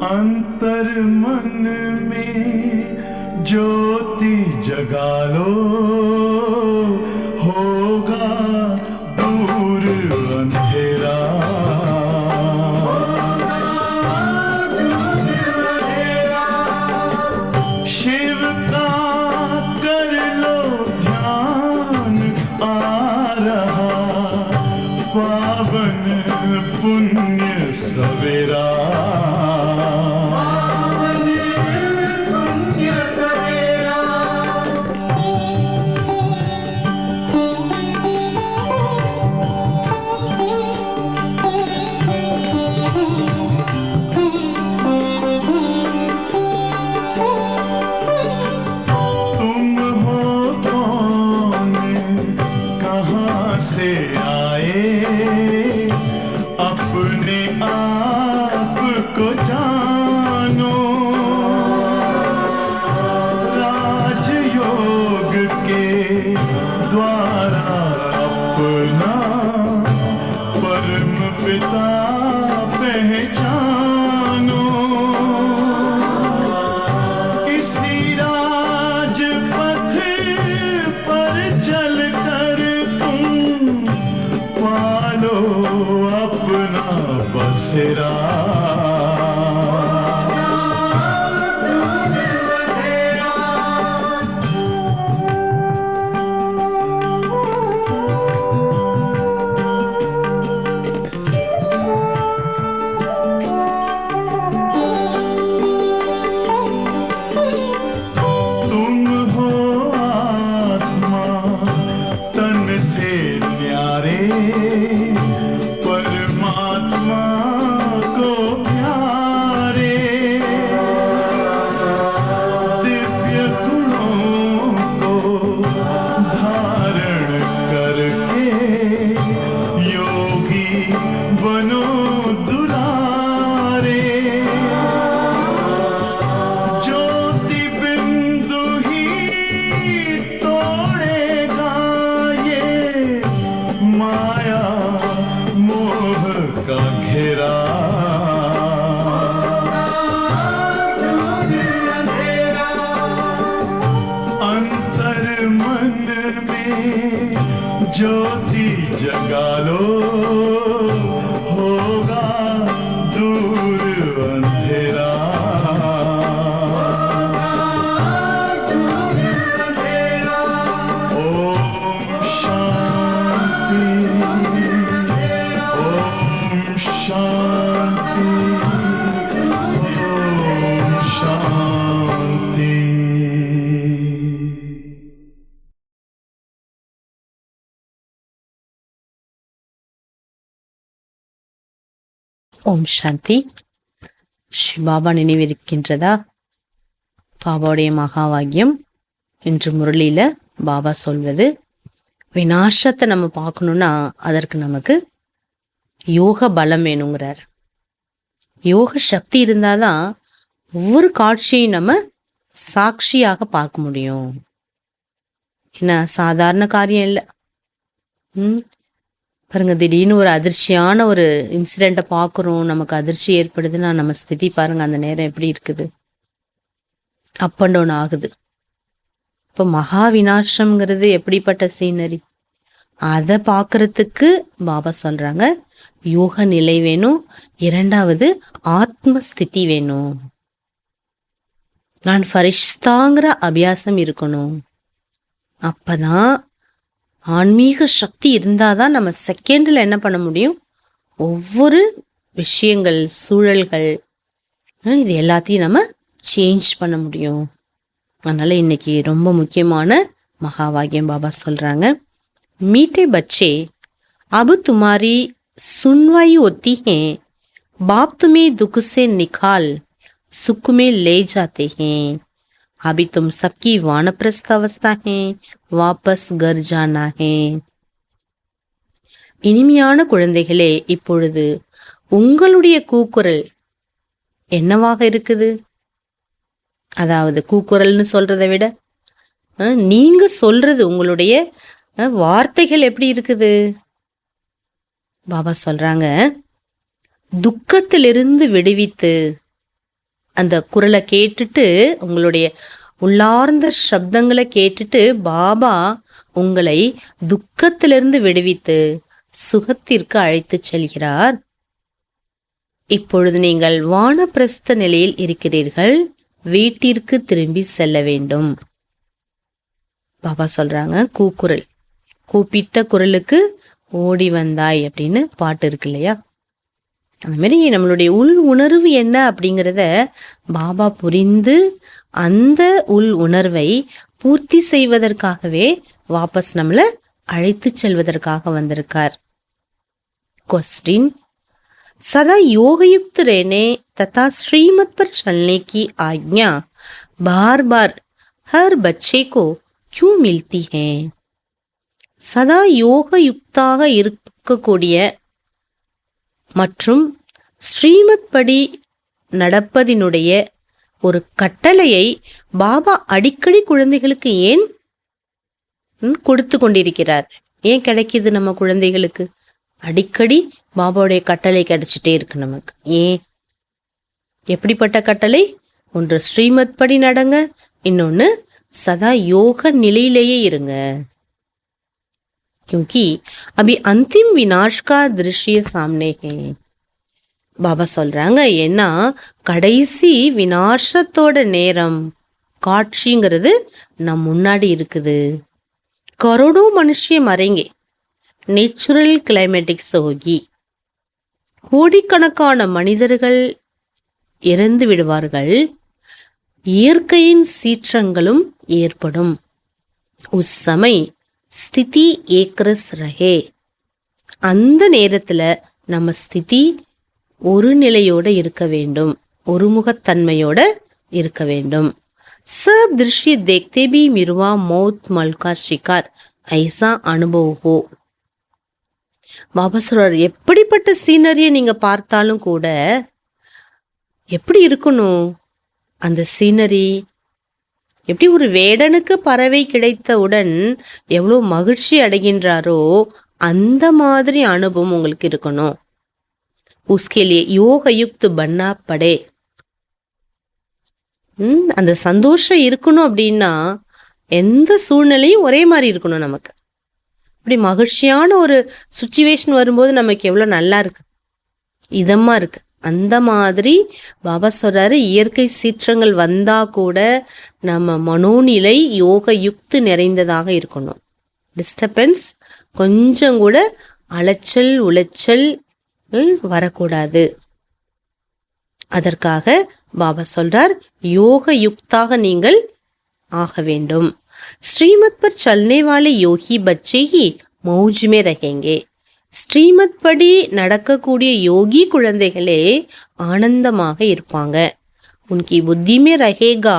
अंतर मन में ज्योति जगा लो, होगा दूर अंधेरा। शिव का कर लो ध्यान, आ रहा पावन पुण्य सवेरा। से आए अपने आप को जानो, राजयोग के द्वारा अपना परम पिता पहचानो। इसी राजपथ पर चलकर पालो अपना बसेरा। तुम हो आत्मा तन से न्यारे, परमात्मा को प्यारे। दिव्य गुणों को धारण करके योगी बनो दुलारे। ज्योति बिंदु ही तोड़ेगा ये माया मोह का घेरा। अंतर मन में ज्योति जगा लो, होगा दूर अंधेरा। ओम शांति, ओम शांति, ओम शांति। ஓம் சாந்தி. ஸ்ரீ பாபா நினைவிருக்கின்றதா? பாபாவுடைய மகாவாக்கியம் இன்று முரளியில பாபா சொல்வது, விநாசத்தை நம்ம பார்க்கணும்னா அதற்கு நமக்கு யோக பலம் வேணுங்கிறார். யோக சக்தி இருந்தாதான் ஒவ்வொரு காட்சியையும் நம்ம சாட்சியாக பார்க்க முடியும். என்ன சாதாரண காரியம் இல்லை. பாருங்க, திடீர்னு ஒரு அதிர்ச்சியான ஒரு இன்சிடெண்ட்டை பார்க்குறோம், நமக்கு அதிர்ச்சி ஏற்படுதுன்னா நம்ம ஸ்திதி பாருங்க அந்த நேரம் எப்படி இருக்குது, அப் அண்ட் டவுன் ஆகுது. இப்போ மகா விநாசம்ங்கிறது எப்படிப்பட்ட சீனரி, அதை பார்க்கறதுக்கு பாபா சொல்றாங்க யோக நிலை வேணும். இரண்டாவது ஆத்மஸ்திதி வேணும். நான் ஃபரிஷ்தாங்கிற அபியாசம் இருக்கணும். அப்பதான் ஆன்மீக சக்தி இருந்தாதான் நம்ம செகண்டில் என்ன பண்ண முடியும், ஒவ்வொரு விஷயங்கள் சூழல்கள் இது எல்லாத்தையும் நம்ம சேஞ்ச் பண்ண முடியும். அதனால இன்னைக்கு ரொம்ப முக்கியமான மகாவாக்கியம் பாபா சொல்றாங்க, मीठे बच्चे अब तुम्हारी सुनवाई होती हैं, बाप तुम्हें दुख से निकाल सुख में ले जाते हैं। अभी तुम सबकी वानप्रस्थ अवस्था है, वापस घर जाना है। இனிமையான குழந்தைகளே, இப்பொழுது உங்களுடைய கூக்குரல் என்னவாக இருக்குது? அதாவது கூக்குரல்னு சொல்றதை விட நீங்க சொல்றது, உங்களுடைய வார்த்தைகள் எப்படி இருக்குது? பாபா சொல்றாங்க, துக்கத்திலிருந்து விடுவித்து அந்த குரலை கேட்டுட்டு, உங்களுடைய உள்ளார்ந்த சப்தங்களை கேட்டுட்டு பாபா உங்களை துக்கத்திலிருந்து விடுவித்து சுகத்திற்கு அழைத்து செல்கிறார். இப்பொழுது நீங்கள் வானப்பிரஸ்த நிலையில் இருக்கிறீர்கள், வீட்டிற்கு திரும்பி செல்ல வேண்டும். பாபா சொல்றாங்க, கூக்குரல், கூப்பிட்ட குரலுக்கு ஓடி வந்தாய் அப்படின்னு பாட்டு இருக்கு இல்லையா? அந்த மாதிரி நம்மளுடைய உள் உணர்வு என்ன அப்படிங்கிறத பாபா புரிந்து அந்த உள் உணர்வை பூர்த்தி செய்வதற்காகவே வாபஸ் நம்மளை அழைத்து செல்வதற்காக வந்திருக்கார். क्वेश्चन, सदा योगयुक्त रहने तथा श्रीमत पर चलने की आज्ञा बार बार हर बच्चे को क्यों मिलती है? सदा யோகயுக்தாக இருக்கக்கூடிய மற்றும் ஸ்ரீமத் படி நடப்பதினுடைய ஒரு கட்டளையை பாபா அடிக்கடி குழந்தைகளுக்கு ஏன் கொடுத்து கொண்டிருக்கிறார்? ஏன் கிடைக்குது நம்ம குழந்தைகளுக்கு? அடிக்கடி பாபாவுடைய கட்டளை கிடைச்சிட்டே இருக்கு நமக்கு. ஏன்? எப்படிப்பட்ட கட்டளை? ஒன்று ஸ்ரீமத் படி நடங்க, இன்னொன்னு சதா யோக நிலையிலேயே இருங்க. क्योंकि अभी अंतिम विनाश का दृश्य सामने है. பாபா சொல்றாங்க, ஏன்னா கடைசி விநாசத்தோட நேரம் காட்சிங்கிறது நம் முன்னாடி இருக்குது. கரோடோ மனுஷிய மறைங்க நேச்சுரல் கிளைமேட்டிக்ஸ் ஹோகி. கோடிக்கணக்கான மனிதர்கள் இறந்து விடுவார்கள், இயற்கையின் சீற்றங்களும் ஏற்படும். உஸ் சமய ஸ்திதி ஏக்ரஸ் ரஹே. அந்த நேரத்துல நம்ம ஸ்திதி ஒரு நிலையோட இருக்க வேண்டும், ஒருமுகத்தன்மையோட இருக்க வேண்டும். सब दृश्य देखते भी मिर्वा मौत मल का शिकार ऐसा अनुभव हो. பாபா சொல்றார், எப்படிப்பட்ட சீனரியை நீங்க பார்த்தாலும் கூட எப்படி இருக்கணும் அந்த சீனரி? எப்படி ஒரு வேடனுக்கு பறவை கிடைத்தவுடன் எவ்வளோ மகிழ்ச்சி அடைகின்றாரோ அந்த மாதிரி அனுபவம் உங்களுக்கு இருக்கணும். உஸ்கேலியே யோகயுக்த் பன்னா படே. அந்த சந்தோஷம் இருக்கணும் அப்படின்னா எந்த சூழ்நிலையும் ஒரே மாதிரி இருக்கணும் நமக்கு. இப்படி மகிழ்ச்சியான ஒரு சுச்சுவேஷன் வரும்போது நமக்கு எவ்வளோ நல்லா இருக்கு, இதமா இருக்கு. அந்த மாதிரி பாபா சொல்றாரு, இயற்கை சீற்றங்கள் வந்தா கூட நம்ம மனோநிலை யோகயுக்து நிறைந்ததாக இருக்கணும். டிஸ்டர்பன்ஸ், கொஞ்சம் கூட அலைச்சல் உளைச்சல் வரக்கூடாது. அதற்காக பாபா சொல்றார், யோகயுக்தாக நீங்கள் ஆக வேண்டும். ஸ்ரீமத் பர் சல்னே வாலே யோகி பச்சே ஹி மௌஜ் மே ரஹேங்கே. ஸ்ரீமத் படி நடக்கக்கூடிய யோகி குழந்தைகளே ஆனந்தமாக இருப்பாங்க. உன்கி புத்தி மே ரஹேகா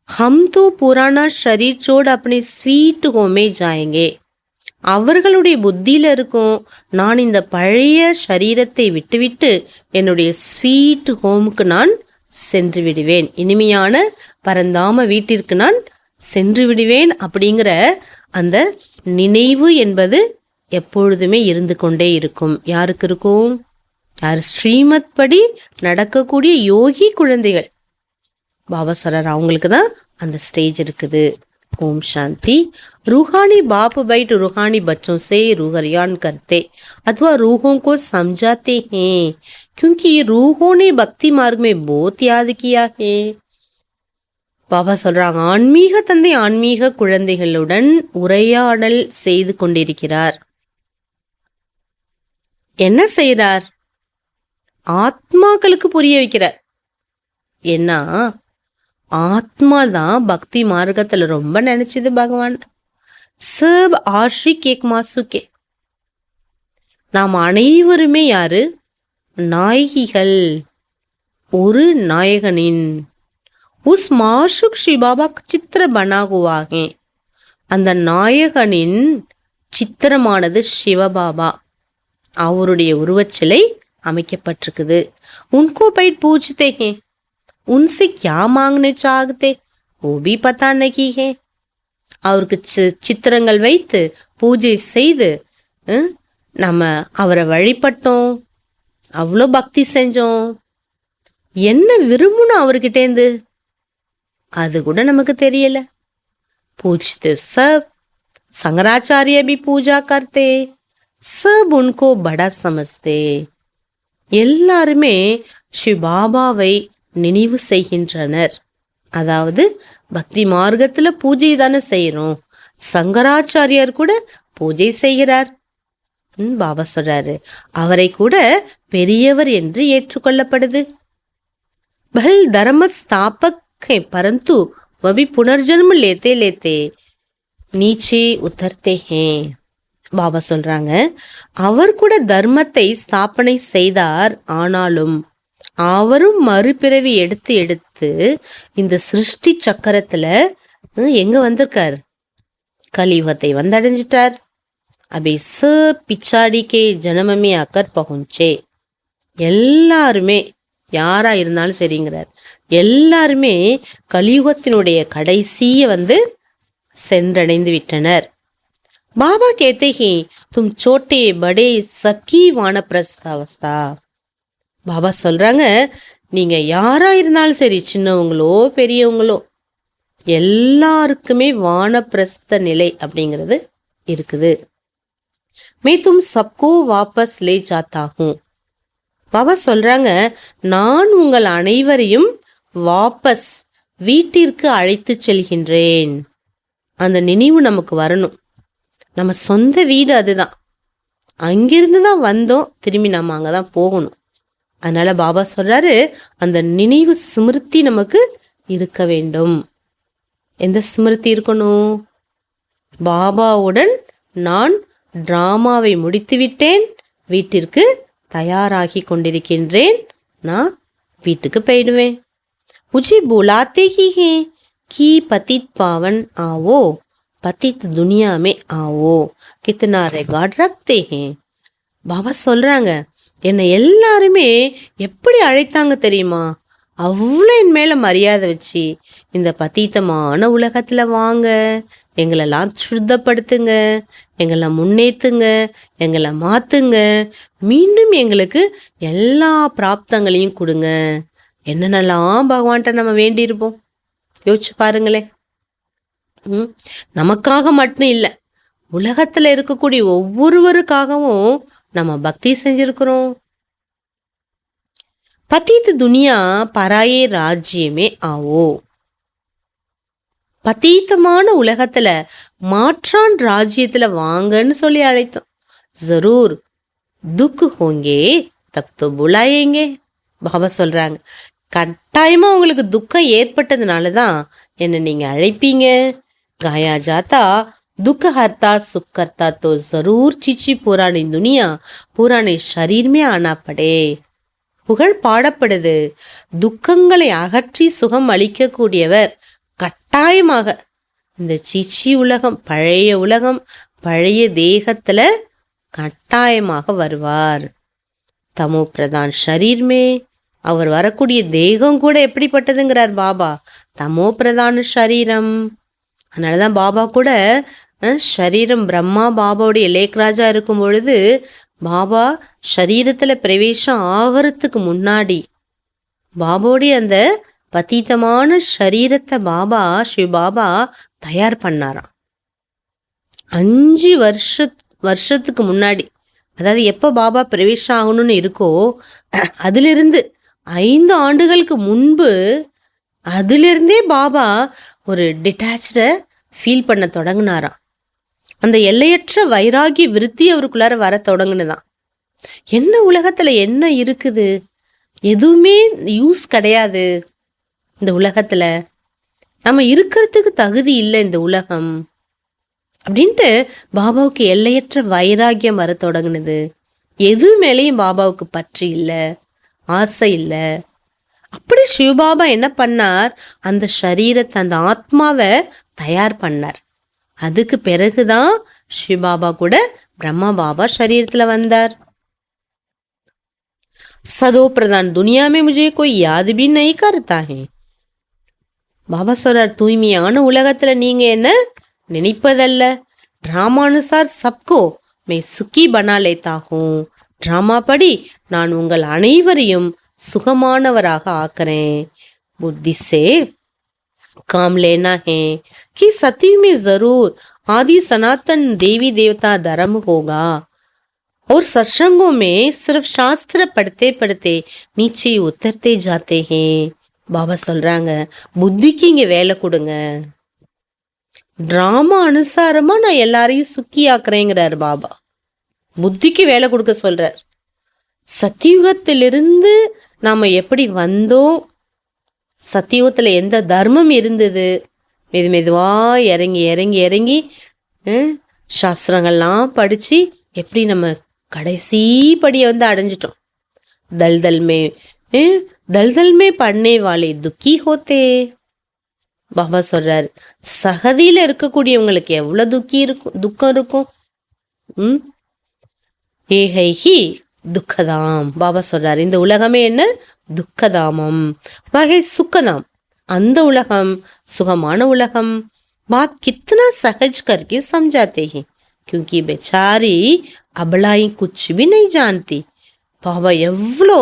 ஹம் தோ புரானா ஷரீர் சோட் அப்னே ஸ்வீட் ஹோமே ஜாயேங்கே. அவர்களுடைய புத்தியில இருக்கும், நான் இந்த பழைய சரீரத்தை விட்டுவிட்டு என்னுடைய ஸ்வீட் ஹோமுக்கு நான் சென்று விடுவேன், இனிமையான பரந்தாம வீட்டிற்கு நான் சென்று விடுவேன் அப்படிங்கிற அந்த நினைவு என்பது எப்பொழுதுமே இருந்து கொண்டே இருக்கும். யாருக்கு இருக்கும்? யார் ஸ்ரீமத் படி நடக்கக்கூடிய யோகி குழந்தைகள். பாபா சொல்றார், அவங்களுக்கு தான் அந்த ஸ்டேஜ் இருக்குது. ओम शांति. रूहानी बाप बैठ रूहानी बच्चों से रूहरियान करते अथवा रूहों को समझाते हैं, क्योंकि रूहों ने भक्ति मार्ग में बहुत याद किया है. பாபா சொல்றாங்க, ஆன்மீக தந்தை ஆன்மீக குழந்தைகளுடன் உரையாடல் செய்து கொண்டிருக்கிறார். என்ன செய்யறார்? ஆத்மாக்களுக்கு புரிய வைக்கிறார். ஏன்னா ஆத்மா தான் பக்தி மார்க்கத்துல ரொம்ப நினைச்சது பகவான். சப் ஆஷிக் ஏக் மாசுக்கே. நாம் அனைவருமே யாரு? நாயகிகள், ஒரு நாயகனின். உஸ் மாஷுக் ஸ்ரீ பாபா சித்திர பனா ஹுவா ஹை. அந்த நாயகனின் சித்திரமானது சிவபாபா, அவருடைய உருவச்சிலை அமைக்கப்பட்டிருக்குது. உன்கோ பைட் பூஜ்தே ஹே, उनसे क्या मांगने चाहते वो भी पता नहीं है. அவருக்கு சித்திரங்கள் வைத்து பூஜை செய்து நம்ம அவரை வழிபட்டோம், அவ்வளோ பக்தி செஞ்சோம். என்ன விரும்பணும் அவர்கிட்டேந்து அது கூட நமக்கு தெரியல. पूछते सब, शंकराचार्य भी पूजा करते, सब उनको बड़ा समझते. எல்லாருமே ஸ்ரீ பாபாவை நினைவு செய்கின்றனர். அதாவது பக்தி மார்க்கத்துல பூஜை தானே செய்யறோம். சங்கராச்சாரியார் கூட பூஜை செய்கிறார். பாபா சொல்றாரு, அவரை கூட பெரியவர் என்று ஏற்றுக்கொள்ளப்படுது. பல் தர்ம ஸ்தாபக் है परंतु वह भी पुनर्जन्म लेते लेते नीचे उतरते हैं. பாபா சொல்றாங்க, அவர் கூட தர்மத்தை ஸ்தாபனை செய்தார். ஆனாலும் அவரும் மறுபிறவி எடுத்து எடுத்து இந்த சிருஷ்டி சக்கரத்துல எங்க வந்திருக்கார்? கலியுகத்தை வந்தடைஞ்சிட்டார். அபி ச பிச்சாடிக்கே ஜனமமே அக்கர் பகுஞ்சே. எல்லாருமே யாரா இருந்தாலும் சரிங்கிறார், எல்லாருமே கலியுகத்தினுடைய கடைசிய சென்றடைந்து விட்டனர். பாபா கேते ही तुम छोटे बड़े सबकी वानप्रस्थ अवस्था. பாபா சொல்றாங்க, நீங்க யாரா இருந்தாலும் சரி, சின்னவங்களோ பெரியவங்களோ, எல்லாருக்குமே வானப்பிரஸ்த நிலை அப்படிங்கிறது இருக்குது. मैं तुम सबको वापस ले जाता हूँ. பாபா சொல்றாங்க, நான் உங்கள் அனைவரையும் வாபஸ் வீட்டிற்கு அழைத்து செல்கின்றேன். அந்த நினைவு நமக்கு வரணும். நம்ம சொந்த வீடு அதுதான். அங்கிருந்து தான் வந்தோம், திரும்பி நம்ம அங்கதான் போகணும். அதனால பாபா சொல்றாரு, அந்த நினைவு ஸ்மிருதி நமக்கு இருக்க வேண்டும். எந்த ஸ்மிருதி இருக்கணும்? பாபாவுடன் நான் டிராமாவை முடித்து விட்டேன், வீட்டிற்கு தயாராகி கொண்டிருக்கின்றேன், நான் வீட்டுக்கு போயிடுவேன். मुझे बुलाते ही हैं कि पतित पावन आओ, पतित दुनिया में आओ, कितना रिगार्ड रखते हैं. பாபா சொல்றாங்க, என்னை எல்லாருமே எப்படி அழைத்தாங்க தெரியுமா? அவ்வளோ என் மேல மரியாதை வச்சு, இந்த பத்தீத்தமான உலகத்துல வாங்க, எங்களெல்லாம் சுத்தப்படுத்துங்க, எங்களை முன்னேற்றுங்க, எங்களை மாத்துங்க, மீண்டும் எங்களுக்கு எல்லா பிராப்தங்களையும் கொடுங்க. என்னென்னலாம் பகவான்கிட்ட நம்ம வேண்டியிருப்போம் யோசிச்சு பாருங்களேன். நமக்காக மட்டும் இல்லை, உலகத்துல இருக்கக்கூடிய ஒவ்வொருவருக்காகவும் நம்ம பக்தி செஞ்சிருக்கிறோம். பதீத் துனியா பராயே ராஜ்யமே ஆவோ. பதீத்தமான உலகத்துல மாற்றான் ராஜ்யத்துல வாங்கன்னு சொல்லி அழைத்தோம். ஜரூர் துக் ஹோங்கே தப் தோ புலாயேங்கே. பாபா சொல்றாங்க, கட்டாயமா உங்களுக்கு துக்கம் ஏற்பட்டதுனாலதான் என்ன நீங்க அழைப்பீங்க. காயா ஜாத்தா दुख हरता सुख करता तो जरूर चीची पुरानी दुनिया पुराने शरीर में आना पड़े. புகழ் பாடப்படுது, துக்கங்களை அகற்றி சுகம் அளிக்க கூடியவர் கட்டாயமாக இந்த சீச்சி உலகம், பழைய உலகம், பழைய தேகத்துல கட்டாயமாக வருவார். தமோ பிரதான் ஷரீர்மே, அவர் வரக்கூடிய தேகம் கூட எப்படிப்பட்டதுங்கிறார் பாபா? தமோ பிரதான ஷரீரம். அதனாலதான் பாபா கூட ஷரீரம் பிரம்மா பாபாவுடைய லேக்ராஜா இருக்கும் பொழுது பாபா ஷரீரத்துல பிரவேசம் ஆகிறதுக்கு முன்னாடி பாபாவுடைய அந்த பதீதமான ஷரீரத்தை பாபா ஸ்ரீ பாபா தயார் பண்ணாராம். 5 வருஷத்துக்கு முன்னாடி, அதாவது எப்போ பாபா பிரவேசம் ஆகணும்னு இருக்கோ அதிலிருந்து 5 ஆண்டுகளுக்கு முன்பு அதிலிருந்தே பாபா ஒரு டிட்டாச்சை ஃபீல் பண்ண தொடங்கினாராம். அந்த எல்லையற்ற வைராகி விருத்தி அவருக்குள்ளார வர தொடங்குனுதான். என்ன உலகத்துல என்ன இருக்குது? எதுவுமே யூஸ் கிடையாது இந்த உலகத்துல, நம்ம இருக்கிறதுக்கு தகுதி இல்லை இந்த உலகம் அப்படின்ட்டு பாபாவுக்கு எல்லையற்ற வைராகியம் வர தொடங்குனது. எது மேலேயும் பாபாவுக்கு பற்று இல்லை, ஆசை இல்லை. அப்படி சிவபாபா என்ன பண்ணார்? அந்த ஷரீரத்தை, அந்த ஆத்மாவை தயார் பண்ணார். அதுக்கு பிறகுதான் சிவபாபா கூட பிரம்மா பாபா ஷரீரத்துல வந்தார். சதோ பிரதான் துனியா மே முझे कोई याद भी नहीं करता है. பாபா சொல்றார், தூய்மையான உலகத்துல நீங்க என்ன நினைப்பதல்ல. டிராமானுசார் சப்கோ மே சுக்கி பனா லேத்தா ஹூம். டிராமா படி நான் உங்கள் அனைவரையும் சுகமானவராக ஆக்குறேன். புத்தி से काम लेना है कि सतयुग में जरूर आदि सनातन देवी देवता धर्म होगा और सत्संगों में सिर्फ शास्त्र पढ़ते पढ़ते नीचे उतरते जाते हैं. பாபா சொல்றாங்க, புத்திக்கு இங்க வேலை கொடுங்க. டிராமா அனுசாரமா நான் எல்லாரையும் சுக்கி ஆக்குறேங்கிறார் பாபா. புத்திக்கு வேலை கொடுக்க சொல்றார். சத்தியுகத்திலிருந்து நாம எப்படி வந்தோம், சத்தியுகத்துல எந்த தர்மம் இருந்தது, மெது மெதுவா இறங்கி இறங்கி இறங்கி சாஸ்திரங்கள்லாம் படிச்சு எப்படி நம்ம கடைசி படியை அடைஞ்சிட்டோம். தல்தல்மே படனே வாலே துக்கி ஹோத்தே. பாபா சொல்றாரு, சகதியில இருக்கக்கூடியவங்களுக்கு எவ்வளவு துக்கம் இருக்கும். ஏஹி துக்கதாம். பாபா சொல்றாரு, இந்த உலகமே என்ன, துக்கதாமம். வகை சுக்கதாம், அந்த உலகம் சுகமான உலகம். பாத் கித்தனா சஹஜ் கர்கே சம்ஜாத்தே ஹை क्योंकि बेचारी अबलाई कुछ भी नहीं जानती. பாபா எவ்வளோ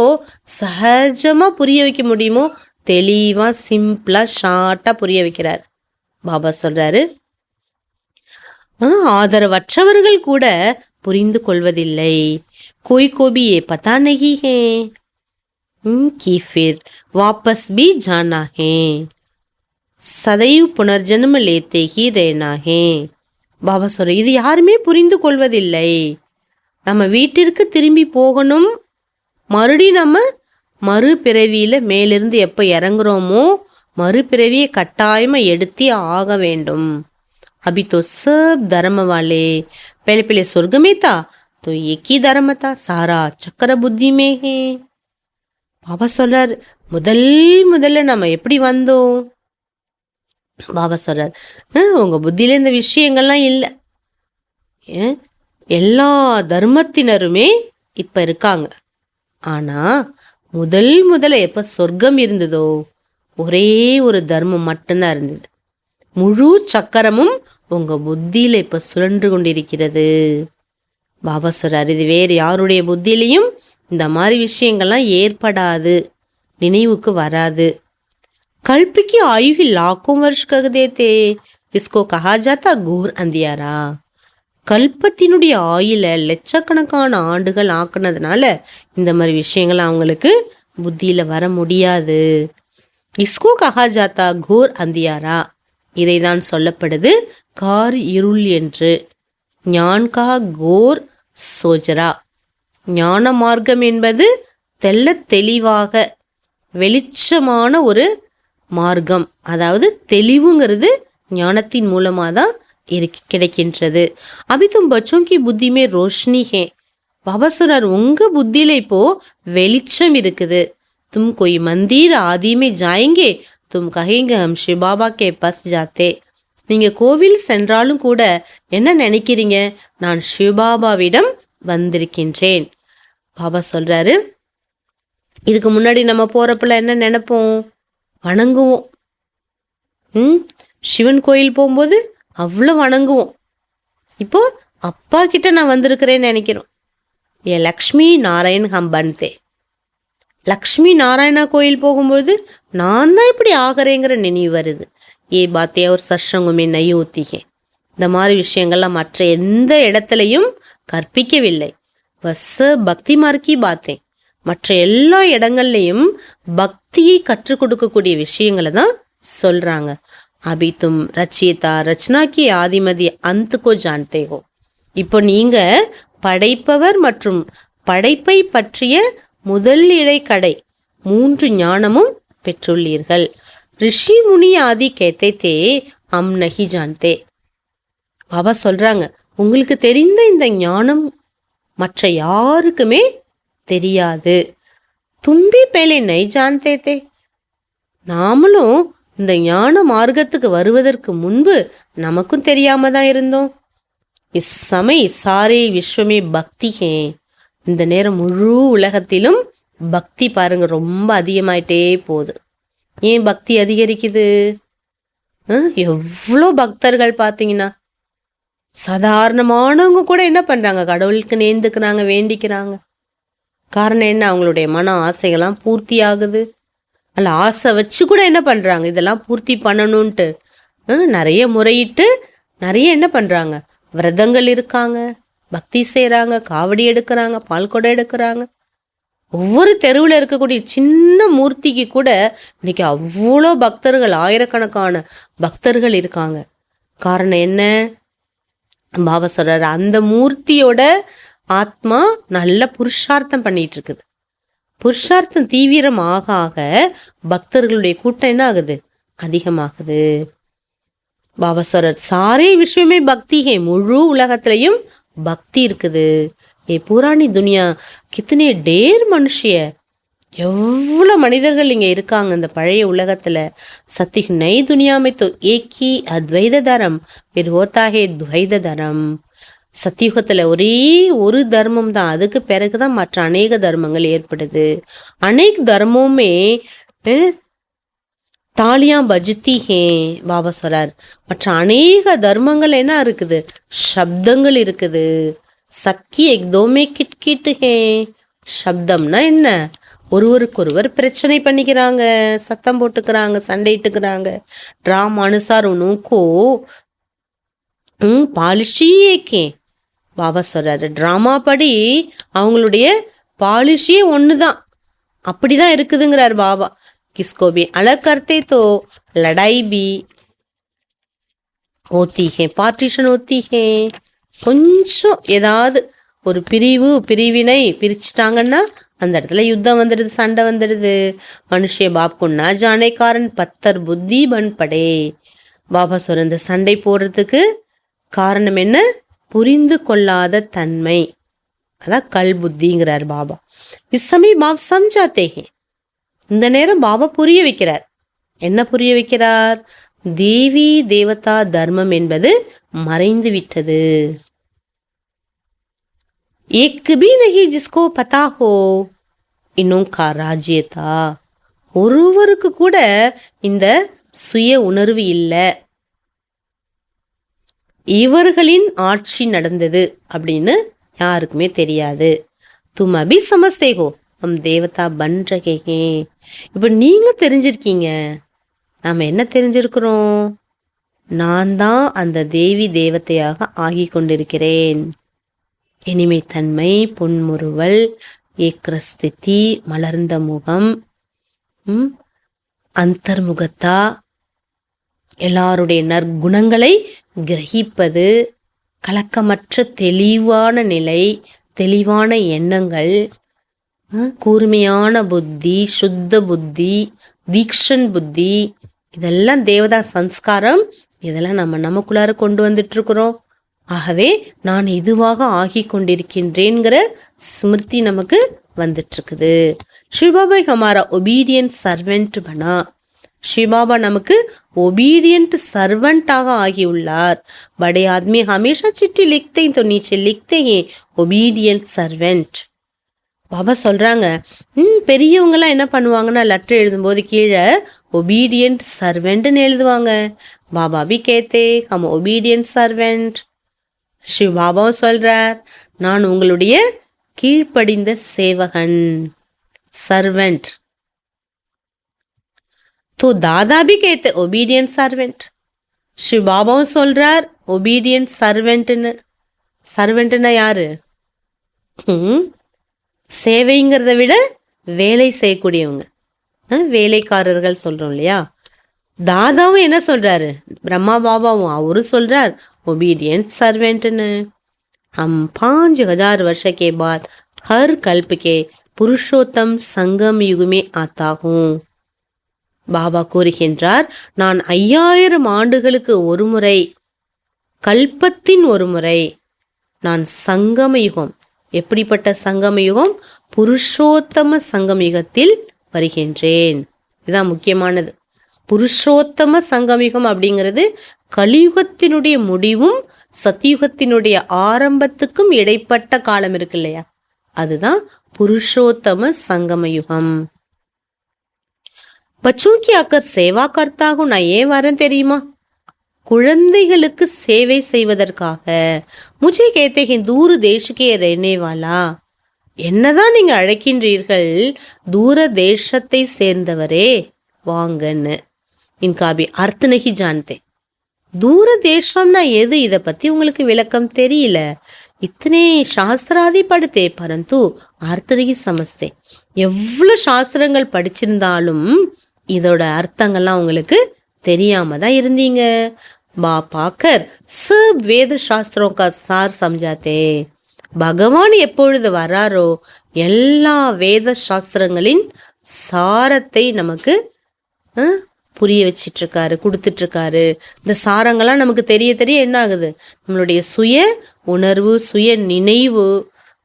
சகஜமா புரிய வைக்க முடியுமோ தெளிவா சிம்பிளா ஷார்ட்டா புரிய வைக்கிறார். பாபா சொல்றாரு, ஆதரவற்றவர்கள் கூட புரிந்து கொள்வதில்லை. कोई को भी ये पता नहीं है कि फिर वापस भी जाना है, सदैव पुनर्जन्म लेते ही रहना है. பாபா சொல்ற, இது யாருமே புரிந்து கொள்வதில்லை. நம்ம வீட்டிற்கு திரும்பி போகணும், மறுபடி நம்ம மறுபிறவியில மேலிருந்து எப்போ இறங்குறோமோ மறுபிறவியை கட்டாயமா எடுத்தே ஆக வேண்டும். अभी तो सब धर्म वाले पहले पहले स्वर्ग में था तो एक ही धर्म था, सारा चक्र बुद्धि में है. பாபா சொல்றார், முதல்ல நம்ம எப்படி வந்தோம். பாபா சொல்றார், உங்க புத்தியில இந்த விஷயங்கள்லாம் இல்லை. எல்லா தர்மத்தினருமே இப்ப இருக்காங்க. ஆனா முதல்ல எப்ப சொர்க்கம் இருந்ததோ ஒரே ஒரு தர்மம் மட்டும்தான் இருந்தது. முழு சக்கரமும் உங்க புத்தியில இப்ப சுழன்று கொண்டிருக்கிறது. பாபா சொல்றார், இது வேறு யாருடைய புத்தியிலையும் இந்த மாதிரி விஷயங்கள்லாம் ஏற்படாது, நினைவுக்கு வராது. कल्प की आयु ही लाखों वर्ष कह देते, इसको कहा जाता घोर अंधियारा. கல்பத்தினுடைய ஆயில லட்சக்கணக்கான ஆண்டுகள் ஆக்குனதுனால இந்த மாதிரி விஷயங்கள் அவங்களுக்கு புத்தியில வர முடியாது. இஸ்கோ கஹா ஜாத்தா கோர் அந்தியாரா, இதை தான் சொல்லப்படுது கார் இருள் என்று. ஞான்கா கோர் சோஜரா, ஞான மார்க்கம் என்பது தெல்ல தெளிவாக வெளிச்சமான ஒரு மார்க்கம். அதாவது தெளிவுங்கிறது ஞானத்தின் மூலமாக தான் கிடைக்கின்றது. அபி தும் பச்சோं की बुद्धि में रोशनी है. பாபா சொல்றார், உங்க புத்தியில இப்போ வெளிச்சம் இருக்குது. तुम कोई मंदिर आदि में जाएंगे तुम कहेंगे हम शिव बाबा के पास जाते. நீங்க கோவில் சென்றாலும் கூட என்ன நினைக்கிறீங்க, நான் சிவபாபாவிடம் வந்திருக்கின்றேன். பாபா சொல்றாரு, இதுக்கு முன்னாடி நம்ம போறப்பல என்ன நினைப்போம், வணங்குவோம். சிவன் கோயில் போகும்போது அவ்வளோ வணங்குவோம். இப்போ அப்பா கிட்ட நான் வந்திருக்கிறேன்னு நினைக்கிறோம். ஏ லக்ஷ்மி நாராயண் ஹம் பன்தே, லக்ஷ்மி நாராயணா கோயில் போகும்போது நான் தான் இப்படி ஆகிறேங்கிற நினைவு வருது. ஏ பாத்தே ஒரு சத்சங்குமே நை ஊத்திகே. இந்த மாதிரி விஷயங்கள்லாம் மற்ற எந்த இடத்துலையும் கற்பிக்கவில்லை. வச பக்தி மார்க்கி பாத்தேன், மற்ற எல்லா இடங்கள்லையும் பக்தியை கற்றுக் கொடுக்கக்கூடிய விஷயங்களை தான் சொல்றாங்க. அபி தும் ரச்சியதா ரச்சனா கி ஆதிமதி அந்துக்கோ ஜான்தே ஹோ. இப்போ நீங்க படைப்பவர் மற்றும் படைப்பை பற்றிய முதல் இடைக்கடை 3 ஞானமும் பெற்றுள்ளீர்கள். ரிஷி முனி ஆதி கேத்தே தே ஹம் நஹி ஜான்தே. பாபா சொல்றாங்க, உங்களுக்கு தெரிந்த இந்த ஞானம் மற்ற யாருக்குமே தெரியாது. தும்பி பேலே நை ஜான்தே தே. நாமளும் இந்த ஞான மார்க்கத்துக்கு வருவதற்கு முன்பு நமக்கும் தெரியாம தான் இருந்தோம். இஸ் சமய சாரே விஸ்வமே பக்தி ஹே. இந்த நேரம் முழு உலகத்திலும் பக்தி பாருங்க ரொம்ப அதிகமாயிட்டே போகுது. ஏன் பக்தி அதிகரிக்குது? எவ்வளோ பக்தர்கள் பார்த்தீங்கன்னா, சாதாரணமானவங்க கூட என்ன பண்றாங்க, கடவுளுக்கு நேர்ந்துக்கிறாங்க, வேண்டிக்கிறாங்க. காரணம் என்ன? அவங்களுடைய மன ஆசைகள்லாம் பூர்த்தி ஆகுது. அல்ல ஆசை வச்சு கூட என்ன பண்ணுறாங்க, இதெல்லாம் பூர்த்தி பண்ணணுன்ட்டு நிறைய முறையிட்டு நிறைய என்ன பண்ணுறாங்க, விரதங்கள் இருக்காங்க, பக்தி செய்கிறாங்க, காவடி எடுக்கிறாங்க, பால்குடம் எடுக்கிறாங்க. ஒவ்வொரு தெருவில் இருக்கக்கூடிய சின்ன மூர்த்திக்கு கூட இன்னைக்கு அவ்வளோ பக்தர்கள், ஆயிரக்கணக்கான பக்தர்கள் இருக்காங்க. காரணம் என்ன? பாபா சொல்றாரு, அந்த மூர்த்தியோட ஆத்மா நல்ல புருஷார்த்தம் பண்ணிட்டு இருக்குது. புருஷார்த்தம் தீவிரமாக ஆக பக்தர்களுடைய கூட்டம் என்ன ஆகுது, அதிகமாகுது. பாபா சொல்றார், சாரே விஷயமே பக்தி ஹே, முழு உலகத்திலையும் பக்தி இருக்குது. ஏ புராணி துனியா கித்தனே டேர் மனுஷிய, எவ்வளோ மனிதர்கள் இங்கே இருக்காங்க இந்த பழைய உலகத்தில். சத்திய நை துனியாமே தோ ஏக்கி அத்வைத தரம், பிர் ஹோத்தா ஹே துவைத தரம். சத்தியுகத்தில் ஒரே ஒரு தர்மம் தான், அதுக்கு பிறகுதான் மற்ற அநேக தர்மங்கள் ஏற்படுது. அநேக தர்மமுமே தாலியா பஜ்தி ஹே. பாபா சொல்றார், மற்ற அநேக தர்மங்கள் என்ன இருக்குது, சப்தங்கள் இருக்குது. சக்கி எக்தோமே கிட்கிட்டு ஹே. சப்தம்னா என்ன? ஒருவருக்கொருவர் பிரச்சனை பண்ணிக்கிறாங்க, சத்தம் போட்டுக்கிறாங்க, சண்டையிட்டுக்கிறாங்க. Drama அனுசார் உனக்கோ பாலிஷி AK. பாபா சொல்றாரு, ட்ராமா படி அவங்களுடைய பாலிஷியே ஒன்று தான், அப்படிதான் இருக்குதுங்கிறார் பாபா. किसको भी अलग करते तो लड़ाई भी होती है, पार्टीशन होती है. கொஞ்சம் ஏதாவது ஒரு பிரிவினை பிரிச்சுட்டாங்கன்னா அந்த இடத்துல யுத்தம் வந்துடுது, சண்டை வந்துடுது. மனுஷே பாப்குன்னா ஜானே காரன் பத்தர் புத்தி பண்படே. பாபா சொல்ற, இந்த சண்டை போடுறதுக்கு காரணம் என்ன? புரிந்து கொள்ளாத தன்மை, அதான் கல் புத்திங்கிறார் பாபா. இஸ்ஸமே பாப் சம்ஜாத்தே ஹே. இந்த நேரம் பாபா புரிய வைக்கிறார். என்ன புரிய வைக்கிறார்? தேவி தேவதா தர்மம் என்பது மறைந்து விட்டது. एक भी नहीं जिसको पता हो இன்னும் கா ராஜ்யத்தா. ஒருவருக்கு கூட இந்த சுய உணர்வு இல்லை, இவர்களின் ஆட்சி நடந்தது அப்படின்னு யாருக்குமே தெரியாது. தும் அபி சமஸ்தே ஹோ ஹம் தேவதா பன் ரஹே ஹே. இப்போ நீங்க தெரிஞ்சிருக்கீங்க, நாம என்ன தெரிஞ்சிருக்கிறோம்? நான் தான் அந்த தேவி தேவதையாக ஆகி கொண்டிருக்கிறேன். இனிமைத்தன்மை, பொன்முறுவல், ஏக்ரஸ்திதி, மலர்ந்த முகம், அந்தர்முகத்தா, எல்லாருடைய நற்குணங்களை கிரகிப்பது, கலக்கமற்ற தெளிவான நிலை, தெளிவான எண்ணங்கள், கூர்மையான புத்தி, சுத்த புத்தி, தீக்ஷன் புத்தி, இதெல்லாம் தேவதா சம்ஸ்காரம். இதெல்லாம் நமக்குள்ளார கொண்டு வந்துட்டு இருக்கிறோம். ஆகவே நான் இதுவாக ஆகி கொண்டிருக்கின்றேங்கிற ஸ்மிருதி நமக்கு வந்துட்டு இருக்குது. ஸ்ரீபாபா ஹமாரா ஒபீடியன்ட் சர்வெண்ட் பனா. ஸ்ரீபாபா நமக்கு ஒபீடியன்ட் சர்வெண்டாக ஆகியுள்ளார். படே ஆத்மி ஹமேஷா சிட்டி லிக்தே தோ நீச்சே லிக்தே ஹே ஒபீடியன்ட் சர்வெண்ட். பாபா சொல்றாங்க, பெரியவங்கலாம் என்ன பண்ணுவாங்கன்னா லெட்டர் எழுதும்போது கீழே ஒபீடியன்ட் சர்வெண்ட்னு எழுதுவாங்க. பாபா பி கேத்தே ஹம் ஒபீடியன்ட் சர்வெண்ட். ஸ்ரீ பாபாவும் சொல்றார், நான் உங்களுடைய கீழ்ப்படிந்த சேவகன், சர்வெண்ட். तो दादा भी कहते ओबीडियंट सर्वेंट. ஸ்ரீ பாபாவும் சொல்றார் ஒபீடியன்ட் சர்வெண்ட்னு. சர்வெண்ட்னா யாரு? சேவைங்கிறத விட வேலை செய்யக்கூடியவங்க, வேலைக்காரர்கள் சொல்றோம் இல்லையா. தாதாவும் என்ன சொல்றாரு? பிரம்மா பாபாவும் அவரும் சொல்றார் ओबीडियंट सर्वेंटने. हम 5000 वर्ष के बाद हर कल्प के पुरुषोत्तम संगम युग में आता हूँ. பாபா கூறுகின்றார், நான் 5000 ஆண்டுகளுக்கு ஒரு முறை, கல்பத்தின் ஒரு முறை நான் சங்கம யுகம். எப்படிப்பட்ட சங்கம யுகம்? புருஷோத்தம சங்கம யுகத்தில் வருகின்றேன். இதுதான் முக்கியமானது. புருஷோத்தம சங்கமிகம் அப்படிங்கிறது கலியுகத்தினுடைய முடிவும் சத்தியுகத்தினுடைய ஆரம்பத்துக்கும் இடைப்பட்ட காலம் இருக்கு இல்லையா, அதுதான் புருஷோத்தம சங்கம யுகம். பச்சோக்கி ஆக்கர் சேவா கர்த்தாகும். நான் ஏன் வரேன் தெரியுமா? குழந்தைகளுக்கு சேவை செய்வதற்காக. முझे कहते हैं दूर देश के रहने वाला. என்னதான் நீங்க அழைக்கின்றீர்கள், தூர தேசத்தை சேர்ந்தவரே வாங்கன்னு. இன்காபி அர்த்த நஹி ஜான்தே. தூர தேசம்னா எது, இதை பத்தி உங்களுக்கு விளக்கம் தெரியல. இத்தனை சாஸ்திராதி படுத்தே பரந்து அர்த்த நஹி சமஸ்தே. எவ்வளோ சாஸ்திரங்கள் படிச்சிருந்தாலும் இதோட அர்த்தங்கள்லாம் உங்களுக்கு தெரியாம தான் இருந்தீங்க. பாக்கர் சப் வேத சாஸ்திரம் கா சார் சம்ஜாத்தே. பகவான் எப்பொழுது வராரோ எல்லா வேத சாஸ்திரங்களின் சாரத்தை நமக்கு புரிய வச்சிட்டு இருக்காரு, கொடுத்துட்டு இருக்காரு. இந்த சாரங்கள்லாம் நமக்கு தெரிய தெரிய என்ன ஆகுது, நம்மளுடைய சுய உணர்வு, சுய நினைவு,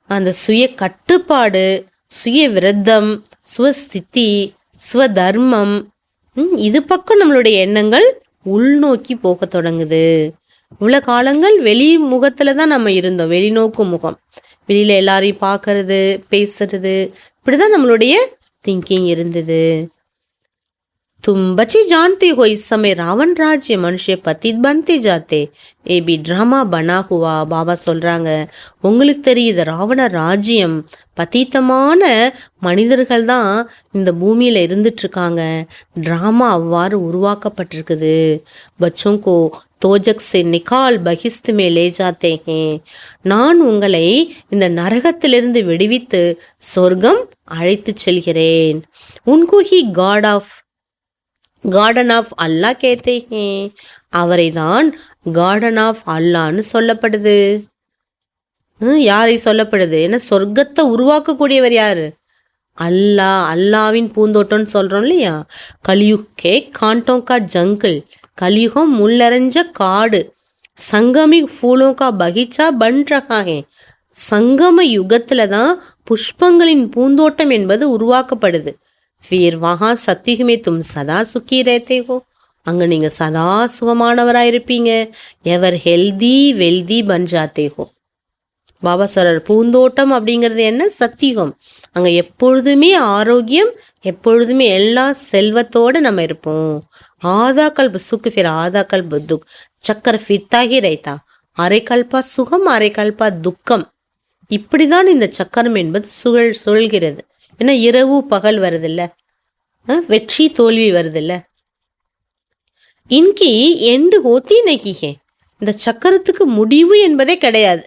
அந்த சுய கட்டுப்பாடு, சுய விரதம், சுவஸ்திதி, சுவதர்மம், இது பக்கம் நம்மளுடைய எண்ணங்கள் உள்நோக்கி போக தொடங்குது. இவ்வளோ காலங்கள் வெளி முகத்துல தான் நம்ம இருந்தோம், வெளிநோக்கு முகம், வெளியில எல்லாரையும் பார்க்கறது, பேசுறது, இப்படிதான் நம்மளுடைய திங்கிங் இருந்தது. तुम बच्चे जानते हो इस समय रावण राज्य मनुष्य पतित बनते जाते, ये भी ड्रामा बना हुआ. பாபா சொல்றாங்க, உங்களுக்கு தெரியுது ராவண ராஜ்யம், பதீத்தமான மனிதர்கள் தான் இந்த பூமியில இருந்துட்டு இருக்காங்க. டிராமா அவ்வாறு உருவாக்கப்பட்டிருக்குது. பச்சோं को தோஜக் से निकाल बहिष्त में ले जाते हैं. நான் உங்களை இந்த நரகத்திலிருந்து விடுவித்து சொர்க்கம் அழைத்து செல்கிறேன். उनको ही கார்டன் ஆஃப் அல்லா கேத்தே ஹே. அவரை தான் கார்டன் ஆஃப் அல்லான்னு சொல்லப்படுது. யாரை சொல்லப்படுது? ஏன்னா சொர்க்கத்தை உருவாக்கக்கூடியவர் யாரு? அல்லா, அல்லாவின் பூந்தோட்டம்னு சொல்றோம் இல்லையா. கலியுகே காண்டோं का ஜங்கிள், கலியுகம் முள்ளரைஞ்ச காடு. சங்கமி ஃபூலோं का பகீச்சா பன் ரஹா ஹே. சங்கம யுகத்துல தான் புஷ்பங்களின் பூந்தோட்டம் என்பது உருவாக்கப்படுது. फिर वहाँ सत्युग में तुम सदा सुखी रहते हो. அங்கே நீங்கள் சதா சுகமானவராக இருப்பீங்க. எவர் ஹெல்தி வெல்தி பன் ஜாத்தே ஹோ. பாபா சொல்றார், பூந்தோட்டம் அப்படிங்கிறது என்ன? சத்தியுகம். அங்கே எப்பொழுதுமே ஆரோக்கியம், எப்பொழுதுமே எல்லா செல்வத்தோடு நம்ம இருப்போம். ஆதா கல்ப சுக் ஃபிர் ஆதா கல்ப துக், சக்கர ஃபித்தாகி ரைத்தா. அரை கல்பா சுகம், அரை கல்பா துக்கம். இப்படிதான் இந்த சக்கரம் என்பது சுழல்கிறது. ஏன்னா இரவு பகல் வருதில்ல, வெற்றி தோல்வி வருதில்ல. இன்கி எண்டு ஹோத்தி நகிஹே. இந்த சக்கரத்துக்கு முடிவு என்பதே கிடையாது.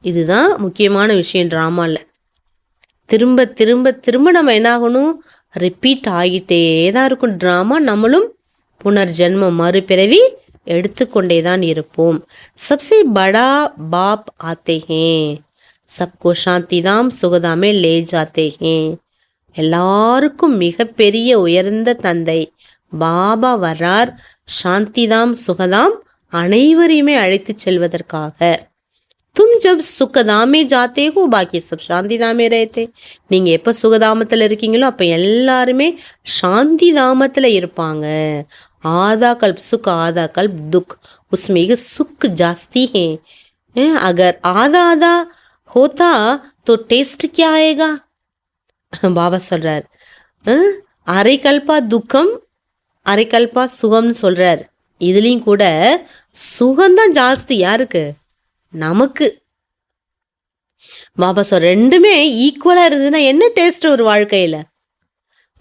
இதுதான் முக்கியமான விஷயம் ட்ராமால. திரும்ப திரும்ப திரும்ப நம்ம என்ன ஆகணும், ரிப்பீட் ஆகிட்டே தான் இருக்கும் ட்ராமா. நம்மளும் புனர்ஜென்மம் மறுபிறவி எடுத்துக்கொண்டே தான் இருப்போம். சப்சே படா பாப் ஆத்தே ஹே, சப்கோ சாந்திதாம் சுகதாமே லே ஜாத்தே ஹே. எல்லாருக்கும் மிகப்பெரிய உயர்ந்த தந்தை பாபா வரார். சாந்திதாம் சுகதாம் அனைவரையுமே அழைத்து செல்வதற்காக. தும் ஜப் சுகதாமே ஜாத்தே ஹோ பாக்கி சப் சாந்திதாமே ரேத்தே. நீங்க எப்ப சுகதாமத்துல இருக்கீங்களோ அப்ப எல்லாருமே சாந்தி தாமத்துல இருப்பாங்க. ஆதா கல்ப் சுக் ஆதா கல்ப் துக், உஸ்மே சுக் ஜாஸ்தி ஹே. அகர் ஆதா ஆதா होता तो टेस्ट क्या आएगा. பாபா சொல்றார், அரை கல்பா துக்கம், அரை கல்பா சுகம்னு சொல்றார். இதுலயும் கூட சுகம்தான் ஜாஸ்தி. யாருக்கு? நமக்கு. பாபா சொல்ற ரெண்டுமே ஈக்குவலா இருந்ததுன்னா என்ன டேஸ்ட் ஒரு வாழ்க்கையில.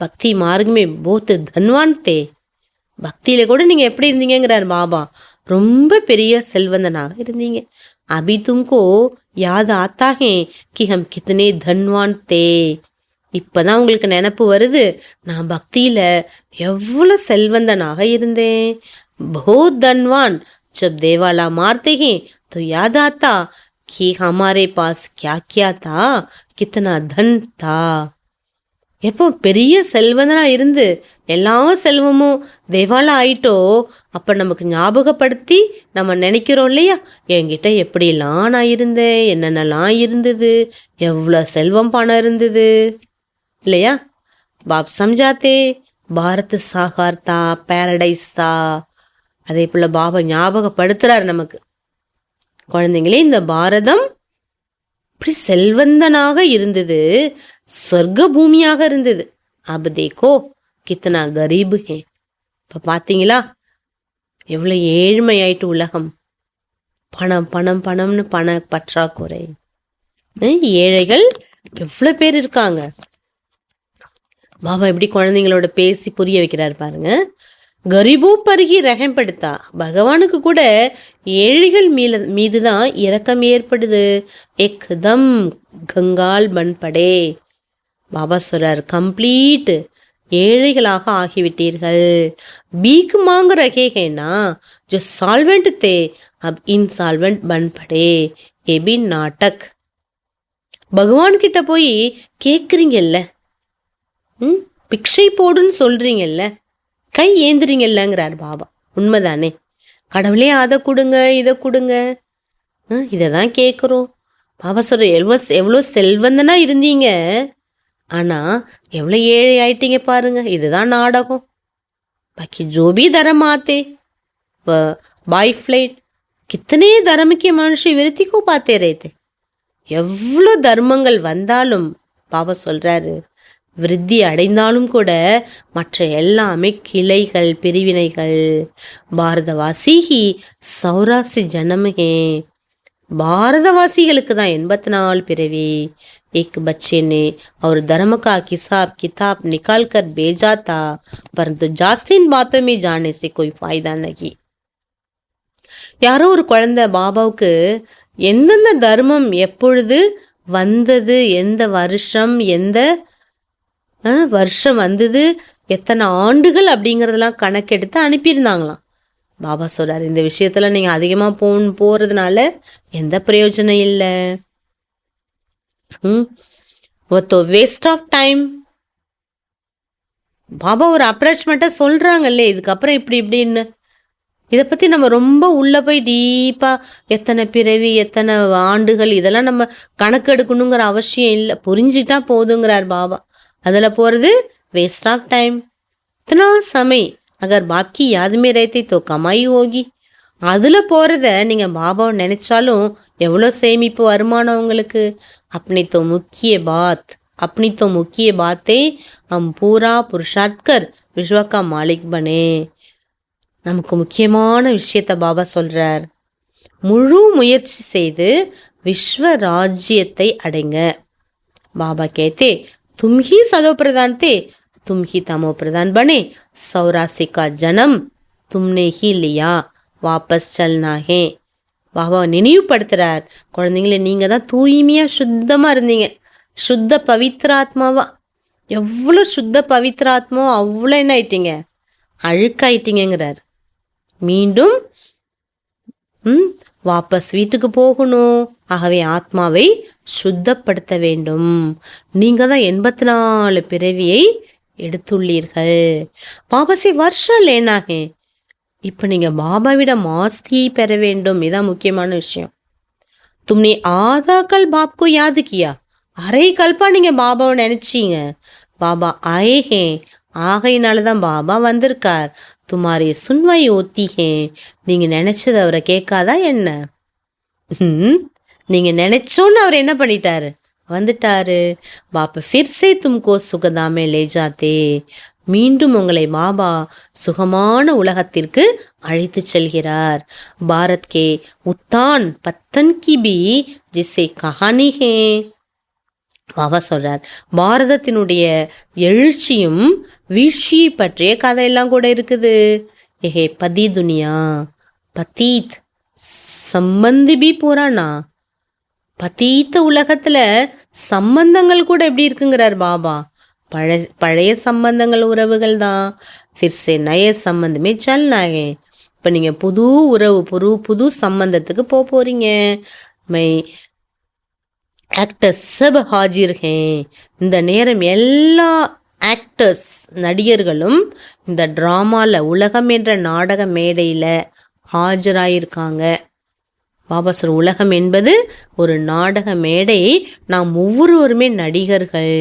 பக்தி மார்க்கமே போத் தன்வான் தே. பக்தியில கூட நீங்க எப்படி இருந்தீங்கிறார் பாபா, ரொம்ப பெரிய செல்வந்தனாக இருந்தீங்க. अभी तुमको याद आता है कि हम कितने धनवान थे. இப்பதான் உங்களுக்கு நினப்பு வருது, நான் பக்தியில எவ்வளவு செல்வந்தனாக இருந்தேன். बहुत धनवान जब देवाला मारते हैं तो याद आता कि हमारे पास क्या क्या था, कितना धन था. எப்போ பெரிய செல்வந்தனா இருந்து எல்லா செல்வமும் தேவாலா ஆயிட்டோ அப்ப நமக்கு ஞாபகப்படுத்தி நம்ம நினைக்கிறோம் இல்லையா, என்கிட்ட எப்படிலாம் நான் இருந்தேன், என்னென்னலாம் இருந்தது, எவ்வளோ செல்வம் பணம் இருந்தது இல்லையா. பாப் சம்ஜாத்தே பாரத் சாகார் தா, பேரடைஸ் தா. அதே போல பாபா ஞாபகப்படுத்துறார் நமக்கு, குழந்தைங்களே இந்த பாரதம் இப்படி செல்வந்தனாக இருந்தது, சொர்க்க பூமியாக இருந்தது. அப் தேக்கோ கித்தனா கரீப் ஹே. இப்போ பார்த்தீங்களா எவ்வளோ ஏழ்மையாயிட்டு உலகம். பணம் பணம் பணம்னு பண பற்றாக்குறை. ஏழைகள் எவ்வளோ பேர் இருக்காங்க. பாபா எப்படி குழந்தைங்களோட பேசி புரிய வைக்கிறார் பாருங்க. கரிபும் பருகி ரகம்படுத்தா. பகவானுக்கு கூட ஏழைகள் மீது தான் இரக்கம் ஏற்படுது. எக்தம் கங்கால் பண்படே. பாபா சொல்றார், கம்ப்ளீட் ஏழைகளாக ஆகிவிட்டீர்கள். பீக் மாங்க ரகேகேனா ஜோ சால்வெண்ட் தே அப் இன்சால்வெண்ட் பண்படே. எபி நாட்டக். பகவான் கிட்ட போய் கேட்குறீங்கல்ல, பிக்ஷை போடுன்னு சொல்றீங்கல்ல, கை ஏந்துறீங்கல்லங்கிறார் பாபா. உண்மைதானே? கடவுளே அதை கொடுங்க இதை கொடுங்க, இதை தான் கேட்குறோம். பாபா சொல்ற, எவ்வளோ செல்வந்தனா இருந்தீங்க, ஆனால் எவ்வளோ ஏழை ஆயிட்டீங்க பாருங்க. இதுதான் நாடகம். பாக்கி ஜோபி தரம் ஆத்தே பாய் ஃப்ளைட் கித்தனே தர்மக்கே மனுஷ விருத்திக்கோ பார்த்தே ரேத்தே. எவ்வளோ தர்மங்கள் வந்தாலும் பாபா சொல்றாரு, விருத்தி அடைந்தாலும் கூட மற்ற எல்லாமே கிளைகள், பிரிவினைகள். பாரதவாசி சௌராசி ஜனமே. பாரதவாசிகளுக்கு தான் 84 பிறவி. एक बच्चे ने और धर्म का हिसाब किताब निकाल कर भेजा था, परंतु जास्तीन बातों में जाने से कोई फायदा नहीं. யாரோ ஒரு குழந்தை பாபாவுக்கு எந்தெந்த தர்மம் எப்பொழுது வந்தது, எந்த வருஷம் வந்தது, எத்தனை ஆண்டுகள் அப்படிங்கிறதெல்லாம் கணக்கெடுத்து அனுப்பியிருந்தாங்களாம். பாபா சொல்றாரு, இந்த விஷயத்துல நீங்க அதிகமா போறதுனால எந்த பிரயோஜனம் இல்லை. Waste of time. பாபா ஒரு அப்ரோச்மெண்ட்டா சொல்றாங்கல்லே, இதுக்கப்புறம் இப்படின்னு. இதை பற்றி நம்ம ரொம்ப உள்ளே போய் டீப்பாக எத்தனை பிறவி, எத்தனை ஆண்டுகள், இதெல்லாம் நம்ம கணக்கெடுக்கணுங்கிற அவசியம் இல்லை. புரிஞ்சிட்டா போதுங்கிறார் பாபா. அதில் போகிறது வேஸ்ட் ஆஃப் டைம். இத்தனா சமய் அகர் பாப்கி யாதுமே ரேத்தை தோ கமாயி ஹோகி. அதில் போகிறத நீங்கள் பாபாவை நினச்சாலும் எவ்வளோ சேமிப்பு, வருமானம் உங்களுக்கு. अपनी तो मुख्य बातें हम पूरा पुरुषार्थ कर विश्व का मालिक बने. நமக்கு முக்கியமான விஷயத்த பாபா சொல்றார், முழு முயற்சி செய்து விஸ்வ ராஜ்யத்தை அடைங்க. பாபா கேத்தே, तुम ही सदो प्रधान थे, तुम ही तमो प्रधान बने. 84 का जन्म तुमने ही लिया, वापस चलना है. பாபா நினைவுபடுத்துறார், குழந்தைங்களே நீங்கள் தான் தூய்மையாக சுத்தமாக இருந்தீங்க, சுத்த பவித்ராத்மாவா. எவ்வளோ சுத்த பவித்ராத்மாவோ அவ்வளோ என்ன ஆயிட்டீங்க, அழுக்காயிட்டீங்கிறார். மீண்டும் வாபஸ் வீட்டுக்கு போகணும். ஆகவே ஆத்மாவை சுத்தப்படுத்த வேண்டும். நீங்கள் தான் 84 பிறவியை எடுத்துள்ளீர்கள். பாபாசி வருஷம் லேனாகே. இப்போ நீங்கள் பாபாவிட மாஸ்தியை பெற வேண்டும். இதான் முக்கியமான விஷயம். தும்னே ஆதாக்கல் பாப்கோ யாது கியா. அரை கல்பா நீங்கள் பாபாவை நினைச்சீங்க. பாபா ஆயேஹே, ஆகையினால தான் பாபா வந்திருக்கார். துமாரி சுன்வை ஓத்திஹே. நீங்கள் நினைச்சது அவரை கேட்காதா என்ன? நீங்கள் நினைச்சோன்னு அவர் என்ன பண்ணிட்டாரு, வந்துட்டாரு. பாப்பா ஃபிர்சே தும்கோ சுகதாமே லே ஜாத்தே. மீண்டும் உங்களை பாபா சுகமான உலகத்திற்கு அழைத்து செல்கிறார். பாரத் கே உத்தான் பத்தன் கி பி ஜிஸ்ஸே கஹானி ஹே. பாபா சொல்றார், பாரதத்தினுடைய எழுச்சியும் வீழ்ச்சியை பற்றிய கதையெல்லாம் கூட இருக்குது. ஏஹே பதி துனியா பதீத் சம்பந்தி பி புராணா. பதீத்த உலகத்துல சம்பந்தங்கள் கூட எப்படி இருக்குங்கிறார் பாபா. பழைய சம்பந்தங்கள், உறவுகள் தான். ஃபிர்சே நய சம்பந்தமே சல்னாகே. இப்போ நீங்கள் புது உறவு, புது சம்பந்தத்துக்கு போறீங்க. மை ஆக்டர்ஸ் சப் ஹாஜிர் ஹே. இந்த நேரம் எல்லா ஆக்டர்ஸ், நடிகர்களும் இந்த ட்ராமாவில், உலகம் என்ற நாடக மேடையில் ஆஜராயிருக்காங்க. பாபா சார், உலகம் என்பது ஒரு நாடக மேடை. நாம் ஒவ்வொருவருமே நடிகர்கள்.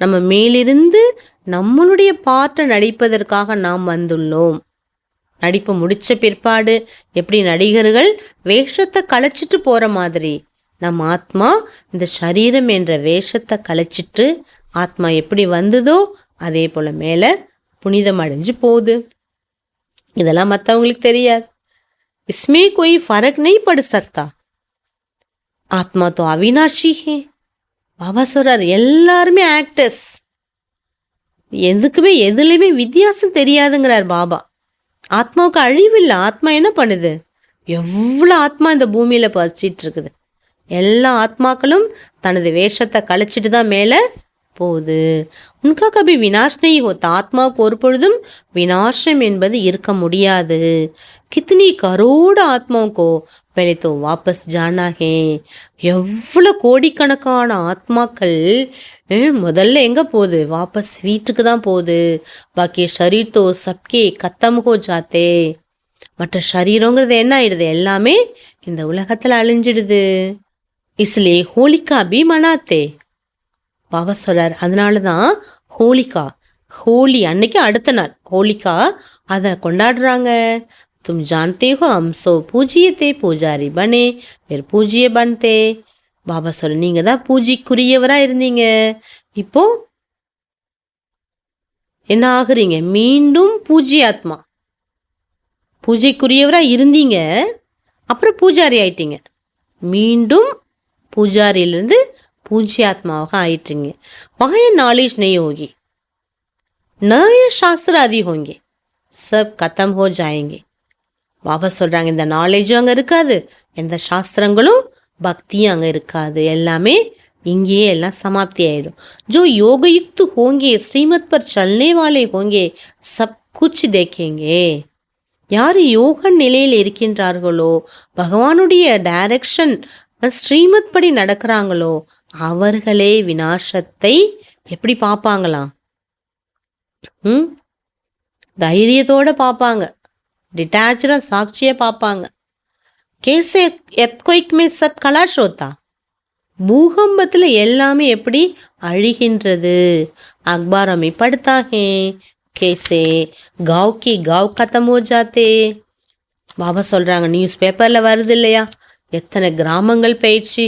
நம்ம மேலிருந்து நம்மளுடைய பாட்டை நடிப்பதற்காக நாம் வந்துள்ளோம். நடிப்பு முடித்த பிற்பாடு எப்படி நடிகர்கள் வேஷத்தை கலைச்சிட்டு போகிற மாதிரி நம் ஆத்மா இந்த சரீரம் என்ற வேஷத்தை கலைச்சிட்டு ஆத்மா எப்படி வந்ததோ அதே போல் மேலே புனிதம் அடைஞ்சு போகுது. இதெல்லாம் மற்றவங்களுக்கு தெரியாது. इसमें कोई फर्क नहीं पड़ सकता. आत्मा तो अविनाशी है. பாபா சொல்றார் எல்லாருமே ஆக்டர்ஸ், எதுலையுமே வித்தியாசம் தெரியாதுங்கிறார் பாபா. ஆத்மாவுக்கு அழிவில்லை. ஆத்மா என்ன பண்ணுது? எவ்வளோ ஆத்மா இந்த பூமியில் பசிச்சிட்டு இருக்குது. எல்லா ஆத்மாக்களும் தனது வேஷத்தை கழிச்சிட்டு தான் மேலே போகுது. உன்கா கபி வினாஷ் நஹீ ஹோத்தா. ஆத்மாவுக்கு ஒரு பொழுதும் வினாசம் என்பது இருக்க முடியாது. கித்னி கரோட ஆத்மாவுக்கோ பहले तो வாபஸ் ஜானா ஹே. எவ்வளோ கோடிக்கணக்கான ஆத்மாக்கள் முதல்ல எங்கே போகுது? வாபஸ் வீட்டுக்கு தான் போகுது. பாக்கி ஷரீர் தோ சப்கே கத்தம் ஹோ ஜாத்தே. மற்ற ஷரீரங்கிறது என்ன ஆயிடுது? எல்லாமே இந்த உலகத்தில் அழிஞ்சிடுது. இஸ்லே ஹோலிகா பி மனாத்தே. பாபா சொல்றார் அதனால தான் ஹோலிகா, ஹோலி அன்னைக்கு அடுத்த நாள் ஹோலிகா அதை கொண்டாடுறாங்க. तुम जानते हो हम सो पूजिए थे பூஜாரி பனே फिर பூஜ்ய பன்தே. பாபா சொல்ல நீங்க தான் பூஜைக்குரியவராக இருந்தீங்க, இப்போ என்ன ஆகுறீங்க? மீண்டும் பூஜ்யாத்மா. பூஜைக்குரியவராக இருந்தீங்க, அப்புறம் பூஜாரி ஆயிட்டீங்க. மீண்டும் பூஜாரியிலிருந்து பூஜ்யாத்மாவாக ஆயிட்டீங்க. वहाँ नॉलेज नहीं होगी, नए शास्त्र आदि होंगे, सब खत्म हो जाएंगे. பாபா சொல்றாங்க இந்த நாலேஜும் அங்கே இருக்காது, எந்த சாஸ்திரங்களும் பக்தியும் அங்கே இருக்காது, எல்லாமே இங்கேயே எல்லாம் சமாப்தி ஆயிடும். जो योगयुक्त होंगे श्रीमत पर चलने वाले होंगे सब कुछ देखेंगे. யார் யோக நிலையில் இருக்கின்றார்களோ, பகவானுடைய டைரக்ஷன் ஸ்ரீமத் படி நடக்கிறாங்களோ, அவர்களே விநாசத்தை எப்படி பார்ப்பாங்களாம்? தைரியத்தோட பார்ப்பாங்க, டிட்டாச்சாக சாட்சியை பார்ப்பாங்க. கேசே எர்த்குவேக் மே சப் கலாஷ் ஹோத்தா. பூகம்பத்தில் எல்லாமே எப்படி அழிகின்றது. அக்பார் ஹமே படுத்தா ஹே கேசே காவ் கி காவ் கத்தம் ஹோ ஜாத்தே. பாபா சொல்கிறாங்க நியூஸ் பேப்பரில் வருது இல்லையா, எத்தனை கிராமங்கள் பயிற்சி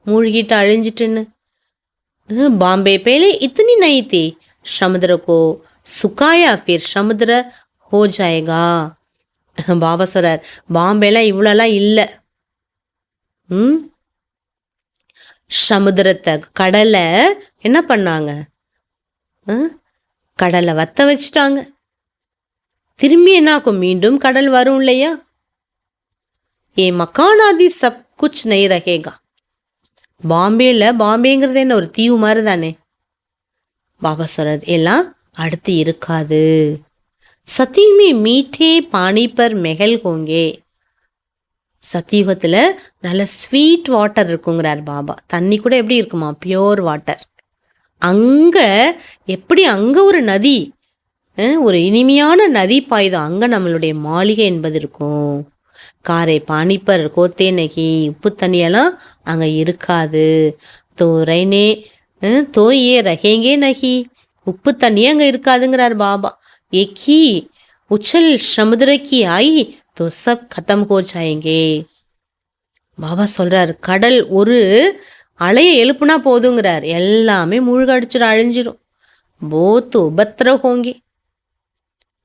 மூழ்கிட்டு அழிஞ்சிட்டுன்னு. பாம்பே பேலே இத்தனி நஹீ தி, சமுத்திர கோ சுக்காயா ஃபிர் சமுத்திர ஹோ ஜாயேகா. பாபா சொல்றார் பாம்பேலாம் இவ்வளோலாம் இல்லை. சமுத்திரத்தை கடலை என்ன பண்ணாங்க? கடலை வத்த வச்சுட்டாங்க. திரும்பி என்னாக்கும்? மீண்டும் கடல் வரும் இல்லையா? ஏ மக்கானாதி சப் குச் நஹீ ரஹேகா. பாம்பேங்கிறது என்ன ஒரு தீவு மாதிரி தானே. பாபா சொல்றது எல்லாம் அடுத்து இருக்காது. சத்தியுமே மீட்டே பானி பர் மெஹல் ஹோங்கே. சத்தியுகத்தில் நல்ல ஸ்வீட் வாட்டர் இருக்குங்கிறார் பாபா. தண்ணி கூட எப்படி இருக்குமா? Pure water. அங்கே எப்படி? அங்கே ஒரு நதி, ஒரு இனிமையான நதி பாயுதம். அங்கே நம்மளுடைய மாளிகை என்பது இருக்கும். காரை பானிப்பர் கோத்தே நகி. உப்பு தண்ணியெல்லாம் அங்கே இருக்காது. தோ ரைனே தோயே ரகேங்கே நகி. உப்பு தண்ணியே அங்கே இருக்காதுங்கிறார் பாபா. ஏக்கி உச்சல் சமுதிரக்கி ஆயி தோ சப் கத்தம் ஹோ ஜாயேங்கே. பாபா சொல்றார் கடல் ஒரு அலையை எழுப்புனா போதுங்கிறார், எல்லாமே மூழ்கடிச்சிடும், அழிஞ்சிரும். போத்து உபத்திர ஹோங்கே.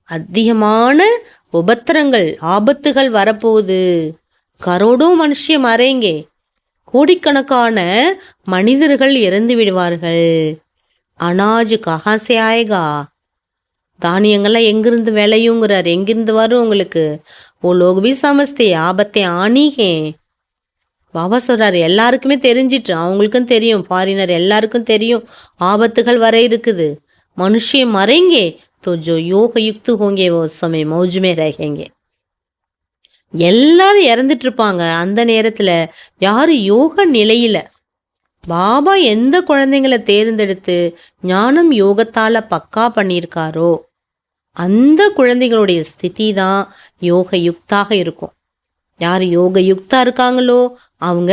அதிகமான உபத்திரங்கள் ஆபத்துகள் வரப்போகுது. கரோடோ மனுஷியம் மறைங்கே. கோடிக்கணக்கான மனிதர்கள் இறந்து விடுவார்கள். அனாஜ் கஹாசே ஆயேகா. தானியங்கள்லாம் எங்கிருந்து விளையுங்கிறார், எங்கிருந்து வரும் உங்களுக்கு? ஓ லோக் பி சமஸ்தே ஆபத்தை ஆனீகே. பாபா சொல்றாரு எல்லாருக்குமே தெரிஞ்சிட்டு, அவங்களுக்கும் தெரியும், ஃபாரினர் எல்லாருக்கும் தெரியும் ஆபத்துகள் வர இருக்குது. மனுஷியம் மறைங்கே तो जो योग युक्त होंगे वो समय मौज में रहेंगे. எல்லாரும் இறந்துட்டு இருப்பாங்க. அந்த நேரத்தில் யார் யோக நிலையில் பாபா எந்த குழந்தைங்களை தேர்ந்தெடுத்து ஞானம் யோகத்தால் பக்கா பண்ணியிருக்காரோ அந்த குழந்தைகளுடைய ஸ்திதி தான் யோக யுக்தாக இருக்கும். யார் யோக யுக்தா இருக்காங்களோ அவங்க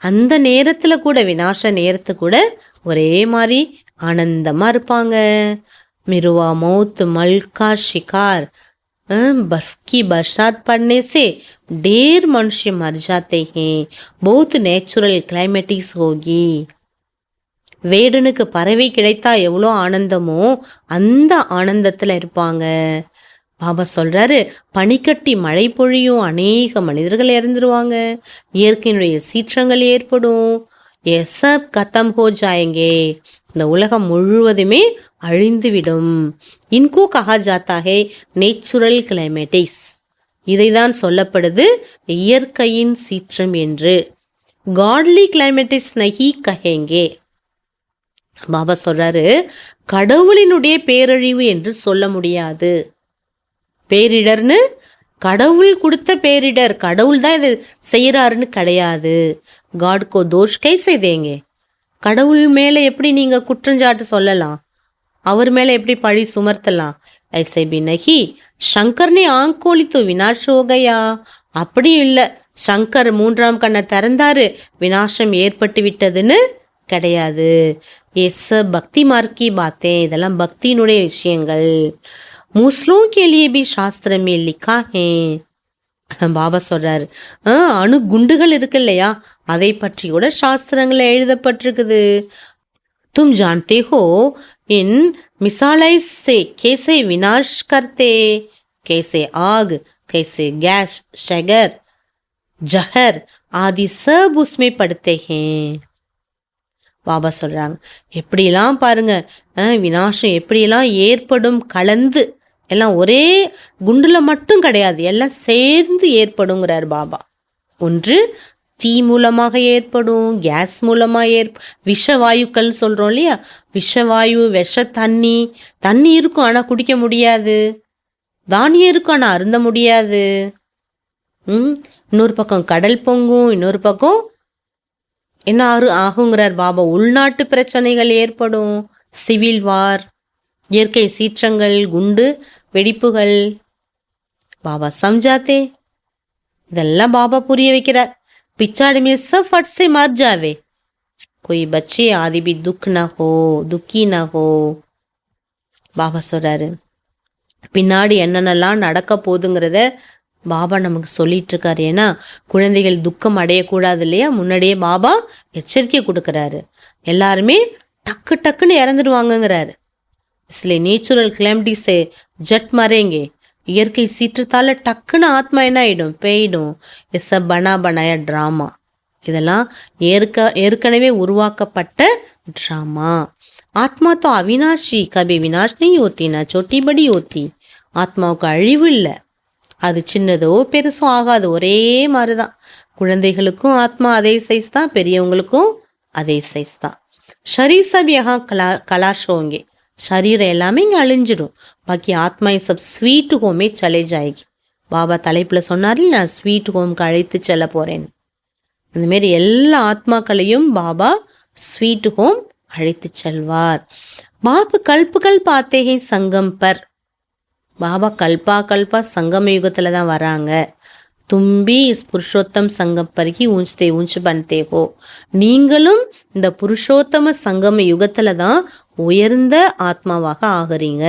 அந்த நேரத்தில் கூட, விநாச நேரத்து கூட ஒரே மாதிரி ஆனந்தமாக இருப்பாங்க. मिरुआ मौत मल का शिकार, बर्फ की बरसात पड़ने से ढेर मनुष्य मर जाते हैं. बहुत नेचुरल क्लाइमेटिक्स होगी. வேடனுக்கு பறவை கிடைத்தா எவ்வளோ ஆனந்தமோ அந்த ஆனந்தத்தில் இருப்பாங்க. பாபா சொல்றாரு பனிக்கட்டி மழை பொழியும், அநேக மனிதர்கள் இறந்துருவாங்க, இயற்கையினுடைய சீற்றங்கள் ஏற்படும். ये सब खत्म हो जाएंगे. இந்த உலகம் முழுவதுமே அழிந்துவிடும். இன்கோ கஹா ஜாத்தா ஹே நேச்சுரல் கிளைமேட்டிஸ். இதைதான் சொல்லப்படுது இயற்கையின் சீற்றம் என்று. காட்லி கிளைமேட்டிஸ் நஹி கஹேங்கே. பாபா சொல்றாரு, கடவுளினுடைய பேரழிவு என்று சொல்ல முடியாது. பேரிடர்னு கடவுள் கொடுத்த பேரிடர், கடவுள் தான் இதை செய்யறாருன்னு கிடையாது. காட்கோ தோஷ் கைசே தேங்க. கடவுள் மேலே எப்படி நீங்கள் குற்றஞ்சாட்டு சொல்லலாம்? அவர் மேலே எப்படி பழி சுமர்த்தலாம்? ஐசே பி நஹி. சங்கர்னே ஆங்கோலி தோ வினாஷ் ஹோ கயா. அப்படி இல்லை, சங்கர் 3ஆம் கண்ணை திறந்தாரு, வினாசம் ஏற்பட்டு விட்டதுன்னு கிடையாது. எஸ் பக்தி மார்க்கி பாத்தே, இதெல்லாம் பக்தியினுடைய விஷயங்கள். மூஸ்லோं के लिए भी शास्त्र में लिखा है. பாபா சொல்றாரு, அணு குண்டுகள் இருக்கு இல்லையா, அதை பற்றி கூட சாஸ்திரங்களை எழுதப்பட்டிருக்குது. தும் ஜான்தே ஹோ இன் மிசாலை से कैसे विनाश करते, कैसे आग, कैसे गैस, शगर, जहर आदि सब उसमें पड़ते हैं. பாபா சொல்றாங்க, எப்படிலாம் பாருங்க, வினாசம் எப்படியெல்லாம் ஏற்படும், கலந்து எல்லாம் ஒரே குண்டுல மட்டும் கிடையாது, எல்லாம் சேர்ந்து ஏற்படுங்கிறார் பாபா. ஒன்று தீ மூலமாக ஏற்படும், கேஸ் மூலமாக விஷவாயுக்கள் சொல்றோம் இல்லையா, விஷவாயு, விஷ தண்ணி. தண்ணி இருக்கும் ஆனா குடிக்க முடியாது, தானியம் இருக்கும் ஆனா அருந்த முடியாது. இன்னொரு பக்கம் கடல் பொங்கும், இன்னொரு பக்கம் என்ன ஆகுங்கிறார் பாபா, உள்நாட்டு பிரச்சனைகள் ஏற்படும், சிவில் வார், இயற்கை சீற்றங்கள், குண்டு வெடிப்புகள். பாபா சம்ஜாத்தே, இதெல்லாம் பாபா புரிய வைக்கிறார். பிச்சாடுமே சப் फट से मर जावे, कोई बच्चे आदि भी दुख ना हो, दुखी ना हो. பாபா சொல்றாரு, பின்னாடி என்னென்னலாம் நடக்க போகுதுங்கிறத பாபா நமக்கு சொல்லிட்டு இருக்காரு. ஏன்னா குழந்தைகள் துக்கம் அடையக்கூடாது இல்லையா, முன்னாடியே பாபா எச்சரிக்கை கொடுக்கறாரு. எல்லாருமே டக்கு டக்குன்னு இறந்துடுவாங்கங்கிறாரு. इसलिए நேச்சுரல் கிளைமேட்டிஸே ஜட் மரேங்கே. இயற்கை சீற்றத்தால டக்குன்னு ஆத்மா என்ன ஆயிடும், போயிடும். எஸ் பனா பனாய ட்ராமா. இதெல்லாம் ஏற்கனவே உருவாக்கப்பட்ட ட்ராமா. ஆத்மா தோ அவினாஷி, கபி வினாஷ் நீ ஓத்தி நா சோட்டி படி ஓத்தி. ஆத்மாவுக்கு அழிவு இல்லை, அது சின்னதோ பெருசோ ஆகாது, ஒரே மாதிரி தான். குழந்தைகளுக்கும் ஆத்மா அதே சைஸ் தான், பெரியவங்களுக்கும் அதே சைஸ் தான். ஷரீர் சப் யஹா கலாஷ் ஹோங்கே. ஷரீரம் எல்லாமே இங்கே அழிஞ்சிடும். பாக்கி ஆத்மா சப் ஸ்வீட் ஹோமே சலே ஜாயகி. பாபா தலைப்பில் சொன்னார், நான் ஸ்வீட் ஹோம்க்கு அழைத்து செல்ல போகிறேன். இந்தமாரி எல்லா ஆத்மாக்களையும் பாபா ஸ்வீட் ஹோம் அழைத்து செல்வார். பாபா கல்புகள் பார்த்தேகே சங்கம் பர். பாபா கல்பா சங்கம யுகத்தில் தான் வராங்க. தும்பி புருஷோத்தம் சங்கம் பருகி ஊஞ்சதே ஊஞ்சு பண்ணத்தே ஹோ. நீங்களும் இந்த புருஷோத்தம சங்கம யுகத்தில் தான் உயர்ந்த ஆத்மாவாக ஆகிறீங்க.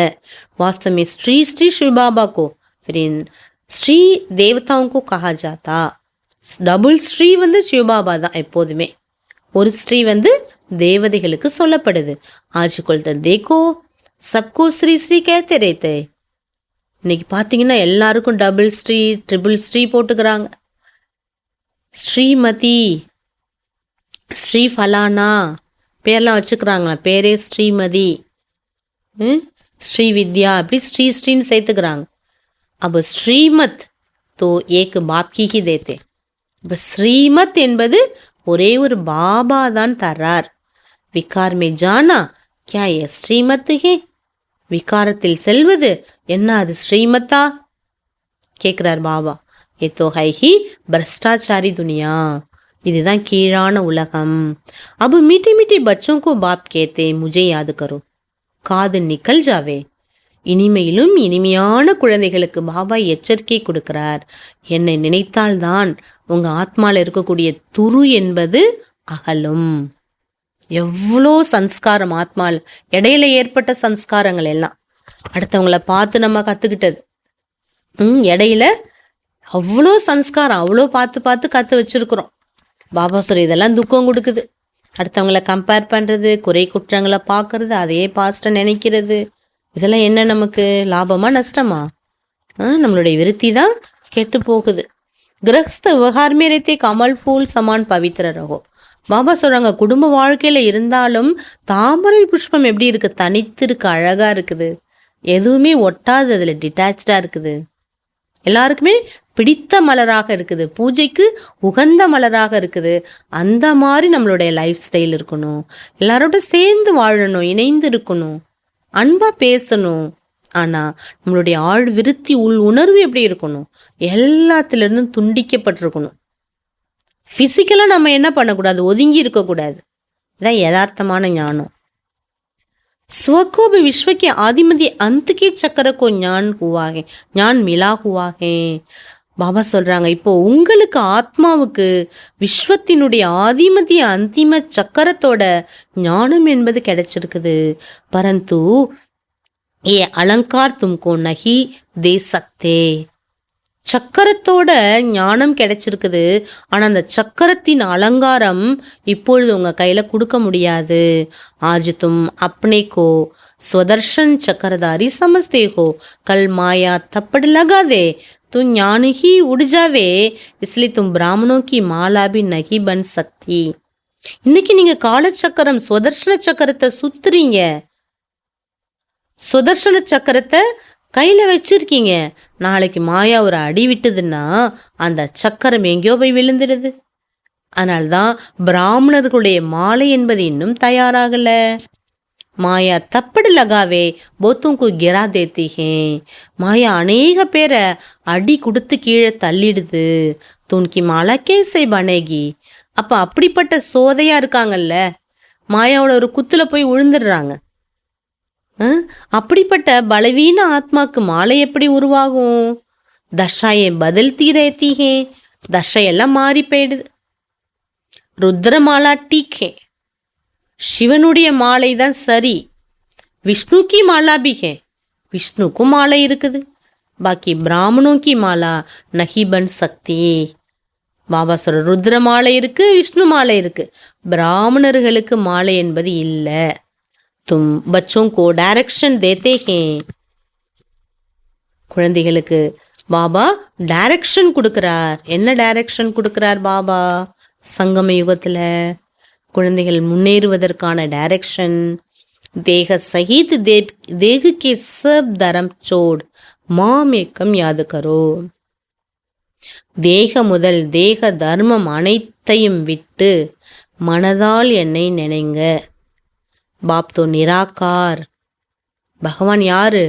வாஸ்தவமே ஸ்ரீ ஸ்ரீ சிவபாபா கோ फिर ஸ்ரீ தேவதாவுக்கு கஹா ஜாத்தா. டபுள் ஸ்ரீ சிவபாபா தான் எப்போதுமே. ஒரு ஸ்ரீ தேவதைகளுக்கு சொல்லப்படுது. ஆஜ்கல் தோ தேக்கோ சப்கோ ஸ்ரீ ஸ்ரீ கேத்தே ரேத்தே. இன்னைக்கு பார்த்தீங்கன்னா எல்லாருக்கும் டபுள் ஸ்ரீ, ட்ரிபிள் ஸ்ரீ போட்டுக்கிறாங்க. ஸ்ரீமதி, ஸ்ரீ ஃபலானா பேர்லாம் வச்சுக்கிறாங்களா, பேரே ஸ்ரீமதி, ஸ்ரீ வித்யா, அப்படி ஸ்ரீ ஸ்ரீன்னு சேர்த்துக்கிறாங்க. அப்போ ஸ்ரீமத் தோ ஏக் பாப்கி ஹி தேத்தே. இப்போ ஸ்ரீமத் என்பது ஒரே ஒரு பாபா தான் தர்றார். விகார் மே ஜானா கியா ஏ ஸ்ரீமத் ஹே. விகாரத்தில் செல்வது என்ன, அது ஸ்ரீமத்தா கேட்குறார் பாபா. ஏதோ ஹைஹி பிரஷ்டாச்சாரி துனியா, இதுதான் கீழான உலகம். அபு மீட்டி மீட்டி பச்சோங்கோ பாப் கேத்தே முஜே யாது கரோ. காது நிக்கல் ஜாவே. இனிமையிலும் இனிமையான குழந்தைகளுக்கு பாபா எச்சரிக்கை கொடுக்கிறார். என்னை நினைத்தால்தான் உங்க ஆத்மாவில் இருக்கக்கூடிய துரு என்பது அகலும். எவ்வளோ சன்ஸ்காரம் ஆத்மாவில் இடையில ஏற்பட்ட சன்ஸ்காரங்கள் எல்லாம் அடுத்தவங்கள பார்த்து நம்ம கற்றுக்கிட்டது. இடையில அவ்வளோ சன்ஸ்காரம், அவ்வளோ பார்த்து பார்த்து கற்று வச்சிருக்கிறோம். பாபா சொல்ற இதெல்லாம் துக்கம் கொடுக்குது. அடுத்தவங்கள கம்பேர் பண்ணுறது, குறை குற்றங்களை பார்க்கறது, அதையே பாஸ்ட்டை நினைக்கிறது, இதெல்லாம் என்ன நமக்கு லாபமா நஷ்டமா? நம்மளுடைய விருத்தி தான் கெட்டு போகுது. கிரகஸ்த விவகார் மே ரஹ்தே கமல் ஃபூல் சமான் பவித்ர ரஹோ. பாபா சொல்றாங்க, குடும்ப வாழ்க்கையில இருந்தாலும் தாமரை புஷ்பம் எப்படி இருக்கு, தனித்து இருக்கு, அழகா இருக்குது, எதுவுமே ஒட்டாது, அதுல டிட்டாச்சா இருக்குது, எல்லாருக்குமே பிடித்த மலராக இருக்குது, பூஜைக்கு உகந்த மலராக இருக்குது. அந்த மாதிரி நம்மளுடைய லைஃப் ஸ்டைல் இருக்கணும். எல்லாரோட சேர்ந்து வாழணும், இணைந்து இருக்கணும், அன்பா பேசணும். ஆனா நம்மளுடைய ஆழ் விருத்தி உள் உணர்வு எப்படி இருக்கணும், எல்லாத்திலிருந்தும் துண்டிக்கப்பட்டிருக்கணும். பிசிக்கலா நம்ம என்ன பண்ணக்கூடாது, ஒதுங்கி இருக்கக்கூடாது. இதான் யதார்த்தமான ஞானம். स्वको भी विश्व के आदिमति अंत के चक्र को ஞான் हुआ है, ஞான் मिला हुआ है. பாபா சொல்றாங்க, இப்போ உங்களுக்கு ஆத்மாவுக்கு விஸ்வத்தினுடைய ஆதிமதி அந்திம சக்கரத்தோட ஞானம் என்பது கிடைச்சிருக்குது. பரந்து ஏ அலங்கார் தும்கோ நஹி தே சக்தே. சக்கரத்தோட ஞானம் கிடைச்சிருக்குது, ஆனா அந்த சக்கரத்தின் அலங்காரம் இப்பொழுது உங்க கையில கொடுக்க முடியாது. आज तुम अपने को स्वदर्शन चक्रधारी समझते हो, कल माया थप्पड़ लगा दे तो ज्ञान ही उड़ जावे, इसलिए तुम ब्राह्मणों की माला भी नहीं बन सकती. இன்னைக்கு நீங்க காலச்சக்கரம் சுதர்ஷன சக்கரத்தை சுத்துறீங்க, சுதர்ஷன சக்கரத்தை கையில வச்சிருக்கீங்க. நாளைக்கு மாயா ஒரு அடி விட்டுதுன்னா அந்த சக்கரம் எங்கேயோ போய் விழுந்துடுது. அதனால்தான் பிராமணர்களுடைய மாலை என்பது இன்னும் தயாராகல. மாயா தப்படு லகாவே போத்துக்கு கிரா தேத்திகே. மாயா அநேக பேரை அடி கொடுத்து கீழே தள்ளிடுது. துன்கி மாலா கேசை பனேகி. அப்ப அப்படிப்பட்ட சோதையா இருக்காங்கல்ல, மாயாவோட ஒரு குத்துல போய் விழுந்துடுறாங்க. அப்படிப்பட்ட பலவீன ஆத்மாக்கு மாலை எப்படி உருவாகும்? தஷாயை பதில் தீரேத்தீகே, தஷையெல்லாம் மாறி போயிடுது. ருத்ரமாலா டீக்கே, சிவனுடைய மாலை தான் சரி. விஷ்ணுக்கு மாலா பிகே, விஷ்ணுக்கும் மாலை இருக்குது. பாக்கி பிராமணோக்கி மாலா நஹி பன் சக்தி. பாபா சொல்ற, ருத்ர மாலை இருக்கு, விஷ்ணு மாலை இருக்கு, பிராமணர்களுக்கு மாலை என்பது இல்லை. तुम बच्चों को डायरेक्शन देते हैं. குழந்தைகளுக்கு பாபா டைரக்ஷன் கொடுக்கிறார். என்ன டைரக்ஷன் கொடுக்கிறார் பாபா? சங்கம யுகத்துல குழந்தைகள் முன்னேறுவதற்கான டைரக்ஷன். தேக சகித் தேக கே சப் தரம் சோட் மாம் ஏக்கம் யாது கரோ. தேக முதல் தேக தர்மம் அனைத்தையும் விட்டு மனதால் என்னை நினைங்க. பாப் தோ நிராகார். பகவான் யாரு?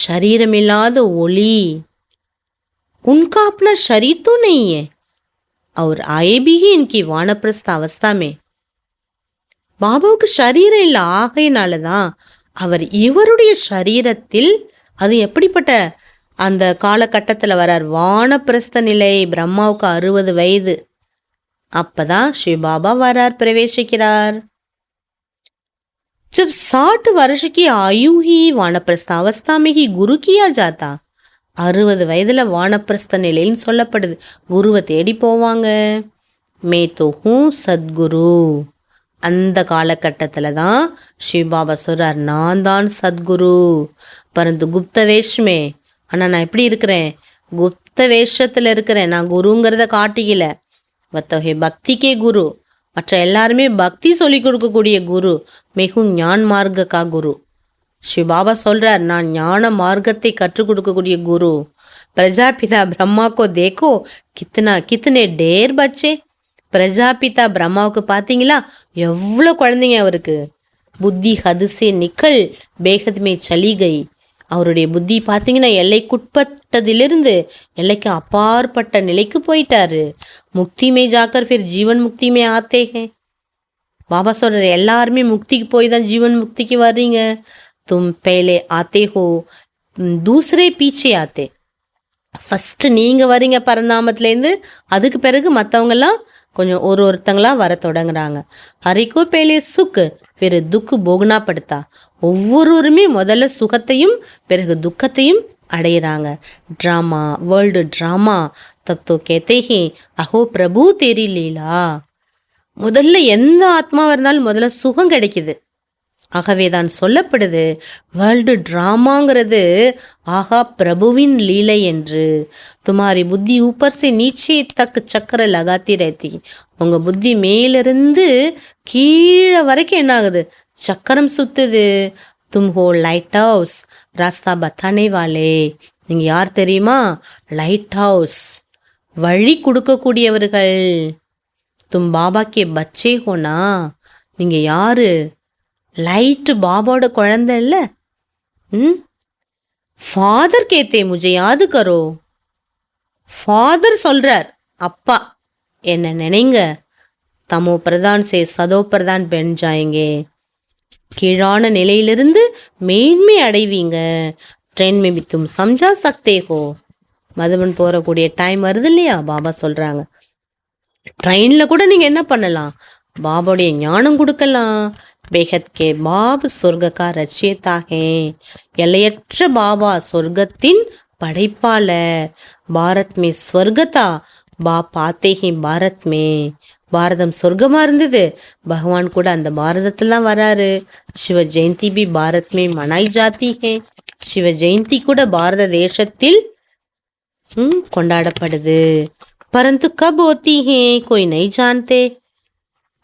शरीरमिல்லாத ஒளி. उनका अपना शरीर तो नहीं है और आए भी ही इनकी वानप्रस्थ अवस्था में. பாபாவுக்கு சரீரம் இல்லை, ஆகையினால தான் அவர் இவருடைய சரீரத்தில், அது எப்படிப்பட்ட அந்த காலகட்டத்தில் வரார், வானப்பிரஸ்த நிலை. பிரம்மாவுக்கு 60 வயது. அப்பதான் ஸ்ரீ பாபா வரார், பிரவேசிக்கிறார். जब 60 वर्ष की आयु ही वानप्रस्थ अवस्था में ही गुरु किया जाता. 60 வயதுல வானப்பிரஸ்த நிலைன்னு சொல்லப்படுது. குருவை தேடி போவாங்க. மே தோ ஹூ சத்குரு. அந்த காலகட்டத்தில் தான் ஸ்ரீ பாபா சொல்றார், நான் தான் சத்குரு. பரந்து குப்த வேஷ்மே. ஆனால் நான் எப்படி இருக்கிறேன்? குப்த வேஷத்தில் இருக்கிறேன். நான் குருங்கிறத காட்டிக்கல. வத்தோகே பக்திக்கே குரு. மற்ற எல்லாருமே பக்தி சொல்லிக் கொடுக்கக்கூடிய குரு. மிகவும் ஞான் மார்க்க கா குரு. ஸ்ரீ பாபா சொல்றார், நான் ஞான மார்க்கத்தை கற்றுக் கொடுக்கக்கூடிய குரு. பிரஜாபிதா பிரம்மாக்கோ தேக்கோ கித்தனா கித்தனே டேர் பச்சே. பிரஜாபிதா பிரம்மாவுக்கு பார்த்தீங்களா எவ்வளோ குழந்தைங்க அவருக்கு. புத்தி ஹதுசே நிக்கல் பேகத்மே சலிகை. அவருடைய புத்தி பார்த்தீங்கன்னா எல்லைக்குட்பட்டதிலிருந்து எல்லைக்கு அப்பாற்பட்ட நிலைக்கு போயிட்டாரு. முக்திமே ஜாக்கர் ஃபிர் ஜீவன் முக்திமே ஆத்தே ஹே. பாபா சொல்ற, எல்லாருமே முக்திக்கு போய் தான் ஜீவன் முக்திக்கு வர்றீங்க. தும் பேலே ஆத்தே ஹோ, தூசரே பீச்சே ஆத்தே. ஃபர்ஸ்ட் நீங்க வரீங்க பரந்தாமத்துலேருந்து, அதுக்கு பிறகு மற்றவங்கெல்லாம் கொஞ்சம் ஒருத்தங்களா வர தொடங்குறாங்க. ஹரிக்கோ பேலே சுக் பிற துக்கு போகுனா படுத்தா. ஒவ்வொருவருமே முதல்ல சுகத்தையும் பிறகு துக்கத்தையும் அடையிறாங்க. Drama, world drama. தப் தோ கேத்தே ஹே அஹோ பிரபு தேரி லீலா. முதல்ல எந்த ஆத்மாவாக இருந்தாலும் முதல்ல சுகம் கிடைக்குது. ஆகவேதான் சொல்லப்படுது வேர்ல்டு டிராமாங்கிறது ஆகா பிரபுவின் லீலை என்று. துமாரி புத்தி ஊப்பர் சே நீச்சே தக் சக்கர லகாத்தி ரேத்தி. உங்கள் புத்தி மேலிருந்து கீழே வரைக்கும் என்ன ஆகுது, சக்கரம் சுத்துது. தும் ஹோ லைட் ஹவுஸ் ராஸ்தா பத்தானே வாலே. நீங்கள் யார் தெரியுமா? லைட் ஹவுஸ், வழி கொடுக்கக்கூடியவர்கள். தும் பாபா கே பச்சே ஹோனா. நீங்கள் யாரு? லைட்டு பாபாவோட குழந்தை இல்லை. ஃபாதர் கேத்தே முஜே யாது கரோ. ஃபாதர் சொல்றார், அப்பா என்ன நினைங்க. தமோ பிரதான் சே சதோ பிரதான் பெண் ஜாயங்கே. கீழான நிலையிலிருந்து மேன்மை அடைவீங்க. ட்ரெயின் மே பி தும் சம்ஜா சக்தே ஹோ. மதுபன் போகக்கூடிய டைம் வருது இல்லையா, பாபா சொல்றாங்க ட்ரெயினில் கூட நீங்கள் என்ன பண்ணலாம், பாபாவுடைய ஞானம் கொடுக்கலாம். பேகத் கே பாப் சொர்க்கா ரச்சியத்தா ஹே. எல்லையற்ற பாபா சொர்க்கத்தின் படைப்பாளர். பாரத் மே ஸ்வர்கதா பாப் ஆத்தே ஹே பாரத் மே. பாரதம் சொர்க்கமாக இருந்தது, பகவான் கூட அந்த பாரதத்தில் தான் வராரு. சிவ ஜெயந்தி பி பாரத் மே மனாய் ஜாத்தி ஹே. சிவ ஜெயந்தி கூட பாரத தேசத்தில் கொண்டாடப்படுது. பரந்து கப் ஹோத்தி ஹே கோய் நை ஜான்தே.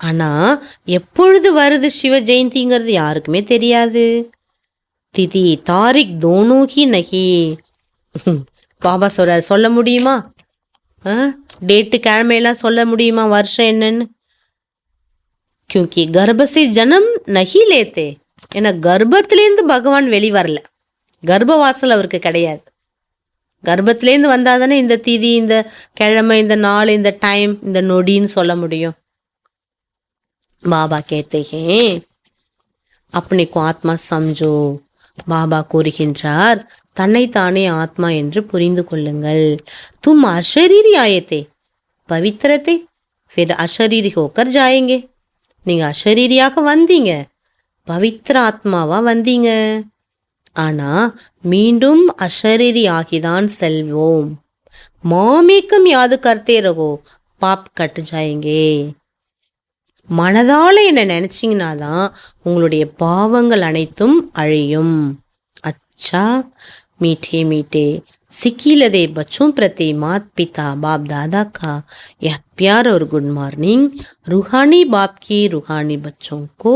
ஆனால் எப்பொழுது வருது சிவ ஜெயந்திங்கிறது யாருக்குமே தெரியாது. திதி தாரிக் தோனோகி நகி. பாபா சொல்றார், சொல்ல முடியுமா? டேட்டு கிழமையெல்லாம் சொல்ல முடியுமா வருஷம் என்னன்னு? கியூக்கி கர்ப்பசி ஜனம் நகி லேத்தே. ஏன்னா கர்ப்பத்திலேருந்து பகவான் வெளிவரல, கர்ப்பவாசல் அவருக்கு கிடையாது. கர்ப்பத்திலேருந்து வந்தால் தானே இந்த திதி, இந்த கிழமை, இந்த நாள், இந்த டைம், இந்த நொடின்னு சொல்ல முடியும். பாபா கேத்தே ஹே அப்னேக்கு ஆத்மா சம்ஜோ. பாபா கூறுகின்றார், தன்னைத்தானே ஆத்மா என்று புரிந்து கொள்ளுங்கள். தும் அஷரீரி ஆயத்தே பவித்திரத்தை ஃபிர் அஷரீரி ஹோக்கர் ஜாயேங்கே. நீங்கள் அஷரீரியாக வந்தீங்க, பவித்திர ஆத்மாவா வந்தீங்க. ஆனால் மீண்டும் அஷரீரி ஆகிதான் செல்வோம். மாமேக்கம் யாது கர்த்தே ரகோ பாப் கட்டு ஜாயேங்கே. மனதால் என்ன நினச்சிங்கன்னா தான் உங்களுடைய பாவங்கள் அனைத்தும் அழியும். அச்சா மீட்டே மீட்டே सिक्कीलदे बच्चों प्रति मात पिता बाप दादा का यह प्यार और गुड मॉर्निंग. रूहानी बाप की रूहानी बच्चों को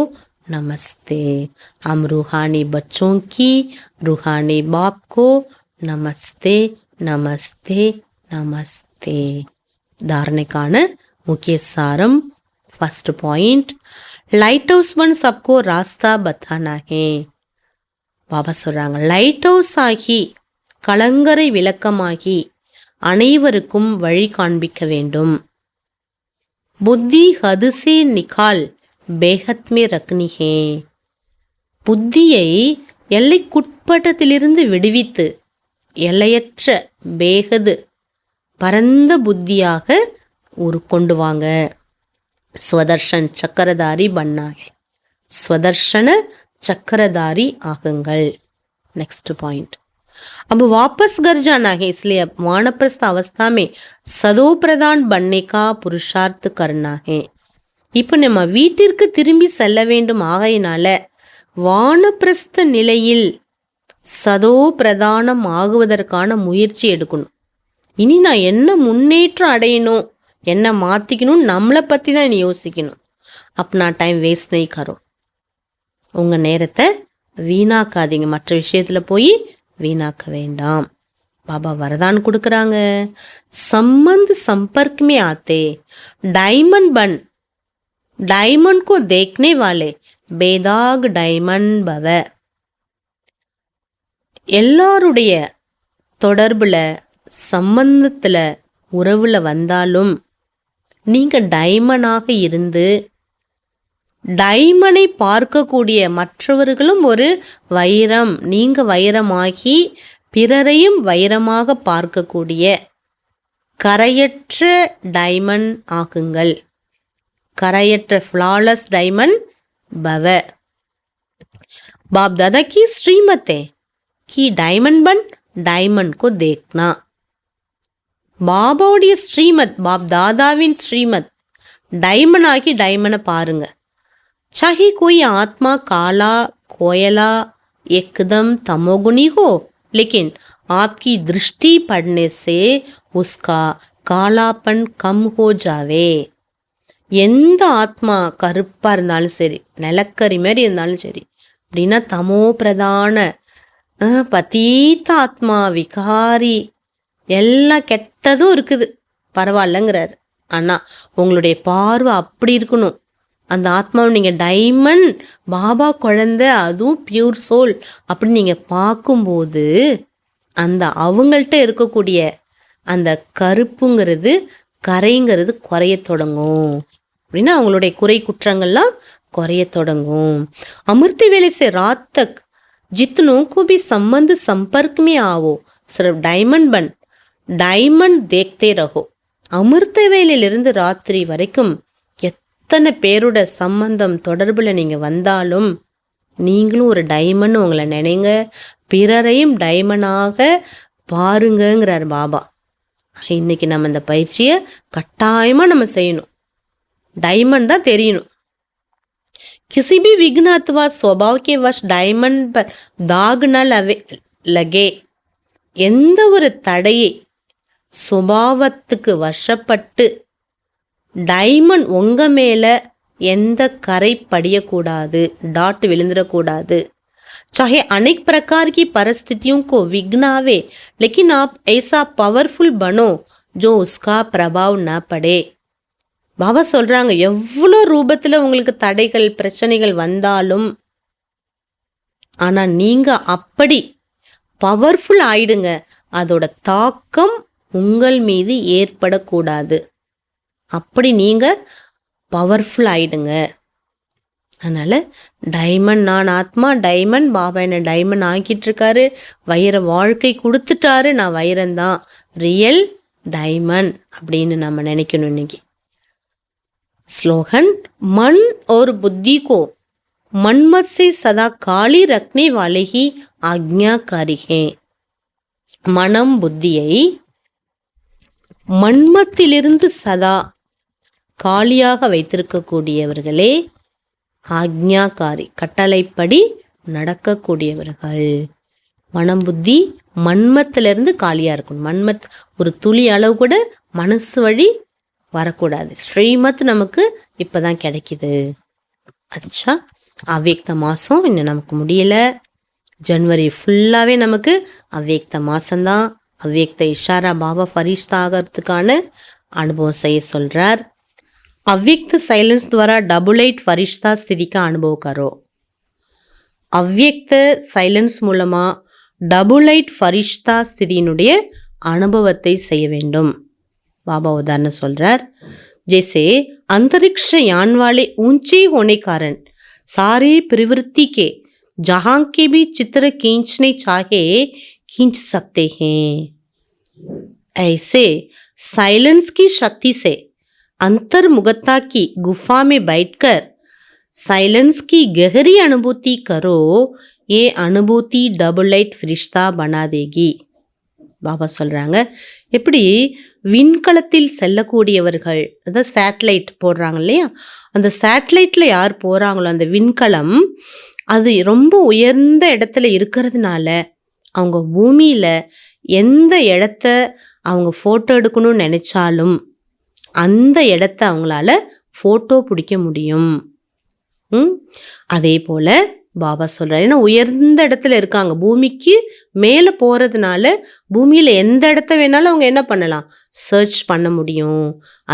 नमस्ते. हम रूहानी बच्चों की रूहानी बाप को नमस्ते नमस्ते नमस्ते. धारणेकाன मुख्य सारम. फर्स्ट पॉइंट, लाइट हाउस बन सबको रास्ता बताना है. பாபா சொல்றாங்க, லைட் ஹவுஸ் ஆகி கலங்கரை விளக்கமாகி அனைவருக்கும் வழி காண்பிக்க வேண்டும். புத்தி ஹதுசே நிகால் பேகத் மே ரக்னி ஹே. புத்தியை எல்லைக்குட்பட்டத்திலிருந்து விடுவித்து எல்லையற்ற பேகது பரந்த புத்தியாக கொண்டு வாங்க. ஸ்வதர்ஷன் சக்கரதாரி பண்ணாங்க. ஸ்வதர்ஷன चक्रधारी आगंगल. नेक्स्ट पॉइंट, अब वापस घर जाना है, इसलिए अब वानप्रस्थ अवस्था में सदो प्रदान बनने का पुरुषार्थ करना है. இப்போ நம்ம வீட்டிற்கு திரும்பி செல்ல வேண்டும். ஆகையினால வானப்பிரஸ்த நிலையில் சதோ பிரதானம் ஆகுவதற்கான முயற்சி எடுக்கணும். இனி நான் என்ன முன்னேற்றம் அடையணும், என்ன மாற்றிக்கணும், நம்மளை பற்றி தான் நீ யோசிக்கணும். अपना टाइम वेस्ट नहीं करो. உங்கள் நேரத்தை வீணாக்காதீங்க, மற்ற விஷயத்தில் போய் வீணாக்க வேண்டாம். பாபா வரதான் கொடுக்குறாங்க. संबंध संपर्क में आते डायमंड बन, डायमंड को देखने वाले बेदाग डायमंड भव. எல்லாருடைய தொடர்பில் சம்பந்தத்தில் உறவில் வந்தாலும் நீங்கள் டைமண்டாக இருந்து டைமண்டை பார்க்கக்கூடிய மற்றவர்களும் ஒரு வைரம், நீங்க வைரமாகி பிறரையும் வைரமாக பார்க்கக்கூடிய கரையற்ற டைமண்ட் ஆகுங்கள். கரையற்ற ஃப்ளாலஸ் டைமண்ட் பவ. बाप दादा की श्रीमत है कि डायमंड बन डायमंड को देखना. பாபாவுடைய ஸ்ரீமத், பாப் தாதாவின் ஸ்ரீமத், டைமண்ட் ஆகி டைமண்டை பாருங்க. चाहे कोई आत्मा काला कोयला एकदम तमोगुनी हो, लेकिन आपकी दृष्टि पड़ने से उसका कालापन कम हो जावे. எந்த ஆத்மா கருப்பாக இருந்தாலும் சரி, நிலக்கரி மாதிரி இருந்தாலும் சரி, அப்படின்னா தமோ பிரதான பதீத்த ஆத்மா, விகாரி, எல்லாம் கெட்டதும் இருக்குது, பரவாயில்லங்கிறாரு. ஆனால் உங்களுடைய பார்வை அப்படி இருக்கணும். அந்த ஆத்மாவை நீங்கள் டைமண்ட், பாபா குழந்தை, அதுவும் பியூர் சோல் அப்படின்னு நீங்கள் பார்க்கும்போது அந்த அவங்கள்ட்ட இருக்கக்கூடிய அந்த கருப்புங்கிறது, கரைங்கிறது குறைய தொடங்கும். அப்படின்னா அவங்களுடைய குறை குற்றங்கள்லாம் குறைய தொடங்கும். अमृत वेले से रात तक जितनों को भी संबंध संपर्क में आओ, सिर्फ டைமண்ட் देखते रहो. அமிர்த வேலையிலிருந்து ராத்திரி வரைக்கும் எத்தனை பேரோட சம்பந்தம் தொடர்பில் நீங்கள் வந்தாலும் நீங்களும் ஒரு டைமண்ட் உங்களை நினைங்க, பிறரையும் டைமண்டாக பாருங்கங்கிறார் பாபா. இன்னைக்கு நம்ம இந்த பயிற்சியை கட்டாயமாக நம்ம செய்யணும். டைமண்ட் தான் தெரியணும். किसी भी विघ्न अथवा स्वभाव के वश डायमंड पर दाग न लगे. எந்த ஒரு தடையை, சுபாவத்துக்கு வசப்பட்டு டைமண்ட் உங்கள் மேலே எந்த கரை படியக்கூடாது, டாட் விழுந்துடக்கூடாது. चाहे अनेक प्रकार की परिस्थितियों को विघ्न आवे, लेकिन आप ऐसा पावरफुल बनो जो उसका प्रभाव न पड़े. பாபா சொல்கிறாங்க, எவ்வளோ ரூபத்தில் உங்களுக்கு தடைகள் பிரச்சனைகள் வந்தாலும் ஆனால் நீங்கள் அப்படி பவர்ஃபுல் ஆயிடுங்க, அதோட தாக்கம் உங்கள் மீது ஏற்படக்கூடாது. அப்படி நீங்கள் பவர்ஃபுல் ஆயிடுங்க. அதனால் டைமண்ட், நான் ஆத்மா டைமண்ட், பாபா என்னை டைமண்ட் ஆக்கிட்டுருக்காரு, வைர வாழ்க்கை கொடுத்துட்டாரு, நான் வைரந்தான், ரியல் டைமண்ட் அப்படின்னு நம்ம நினைக்கணும் இன்னைக்கு. स्लोगन, मन और बुद्धि को मनमत से सदा काली रखने वाले ही आज्ञाकारी हैं. மனம் புத்தியை மன்மத்திலிருந்து சதா காலியாக வைத்திருக்கக்கூடியவர்களே ஆக்ஞாகாரி, கட்டளைப்படி நடக்கக்கூடியவர்கள். மனம் புத்தி மன்மத்திலிருந்து காலியாக இருக்கணும். மன்மத் ஒரு துளி அளவு கூட மனசு வழி வரக்கூடாது. ஸ்ரீமத் நமக்கு இப்போ தான் கிடைக்கிது. அச்சா, அவ்வியக்த மாதம் இன்னும் நமக்கு முடியல. ஜனவரி ஃபுல்லாகவே நமக்கு அவ்வியக்த மாதம்தான். அவ்வியக்த இஷாரா பாபா ஃபரிஷ்தா ஆகிறதுக்கான அனுபவம் செய்ய சொல்கிறார். அவ்வியக்த சைலன்ஸ் द्वारा டபுளைட் ஃபரிஷ்தா ஸ்திதிக்கு அனுபவம் கரோ. அவ்வியக்த சைலன்ஸ் மூலமாக டபுளைட் ஃபரிஷ்தா ஸ்திதியினுடைய அனுபவத்தை செய்ய வேண்டும். बाबा उदाहरण சொல்றார். जैसे अंतरिक्ष यान वाले ऊंचे होने कारण सारे प्रवृत्ति के जहां के भी चित्र खींचने चाहे खींच सकते हैं, ऐसे साइलेंस की शक्ति से अंतर्मुखता की गुफा में बैठकर साइलेंस की गहरी अनुभूति करो. ये अनुभूति डबल लाइट फरिश्ता बना देगी. பாபா சொல்கிறாங்க, எப்படி விண்கலத்தில் செல்லக்கூடியவர்கள், அதாவது சேட்டலைட் போடுறாங்க இல்லையா, அந்த சேட்டலைட்டில் யார் போகிறாங்களோ அந்த விண்கலம் அது ரொம்ப உயர்ந்த இடத்துல இருக்கிறதுனால அவங்க பூமியில் எந்த இடத்த அவங்க ஃபோட்டோ எடுக்கணும்னு நினச்சாலும் அந்த இடத்த அவங்களால ஃபோட்டோ பிடிக்க முடியும். அதே போல் பாபா சொல்கிறார், ஏன்னா உயர்ந்த இடத்துல இருக்காங்க, பூமிக்கு மேலே போகிறதுனால பூமியில் எந்த இடத்த வேணாலும் அவங்க என்ன பண்ணலாம், சர்ச் பண்ண முடியும்.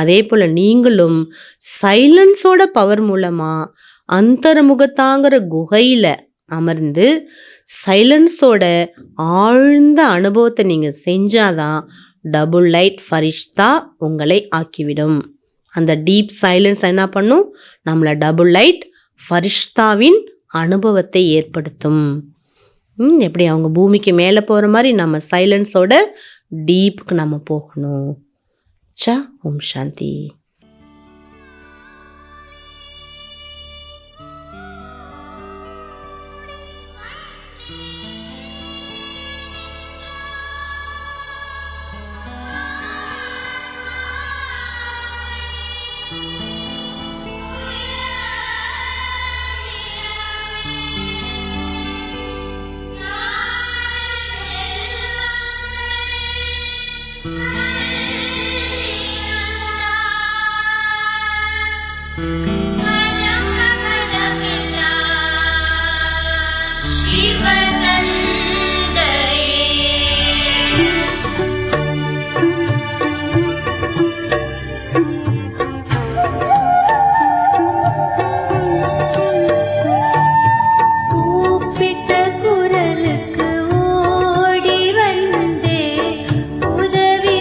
அதே போல் நீங்களும் சைலன்ஸோட பவர் மூலமாக அந்தர்முகத்தாங்கிற குகையில் அமர்ந்து சைலன்ஸோட ஆழ்ந்த அனுபவத்தை நீங்கள் செஞ்சாதான் டபுள் லைட் ஃபரிஷ்தா உங்களை ஆக்கிவிடும். அந்த டீப் சைலன்ஸ் என்ன பண்ணும், நம்மளை டபுள் லைட் ஃபரிஷ்தாவின் அனுபவத்தை ஏற்படுத்தும். எப்படி அவங்க பூமிக்கு மேலே போகிற மாதிரி நம்ம சைலன்ஸோட டீப்புக்கு நம்ம போகணும். சா, ஓம் சாந்தி. கூப்பிட்ட குரலுக்கு ஓடி வந்தே உதவி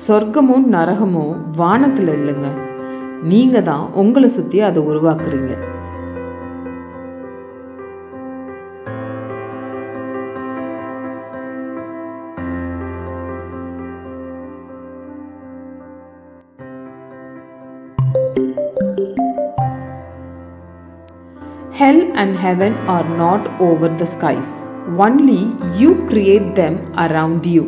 சொர்க்கமும் நரகமும் வானத்தில் இல்லைங்க, நீங்கள் தான் உங்களை சுற்றி அதை உருவாக்குறீங்க. Hell and heaven are not over the skies. Only you create them around you.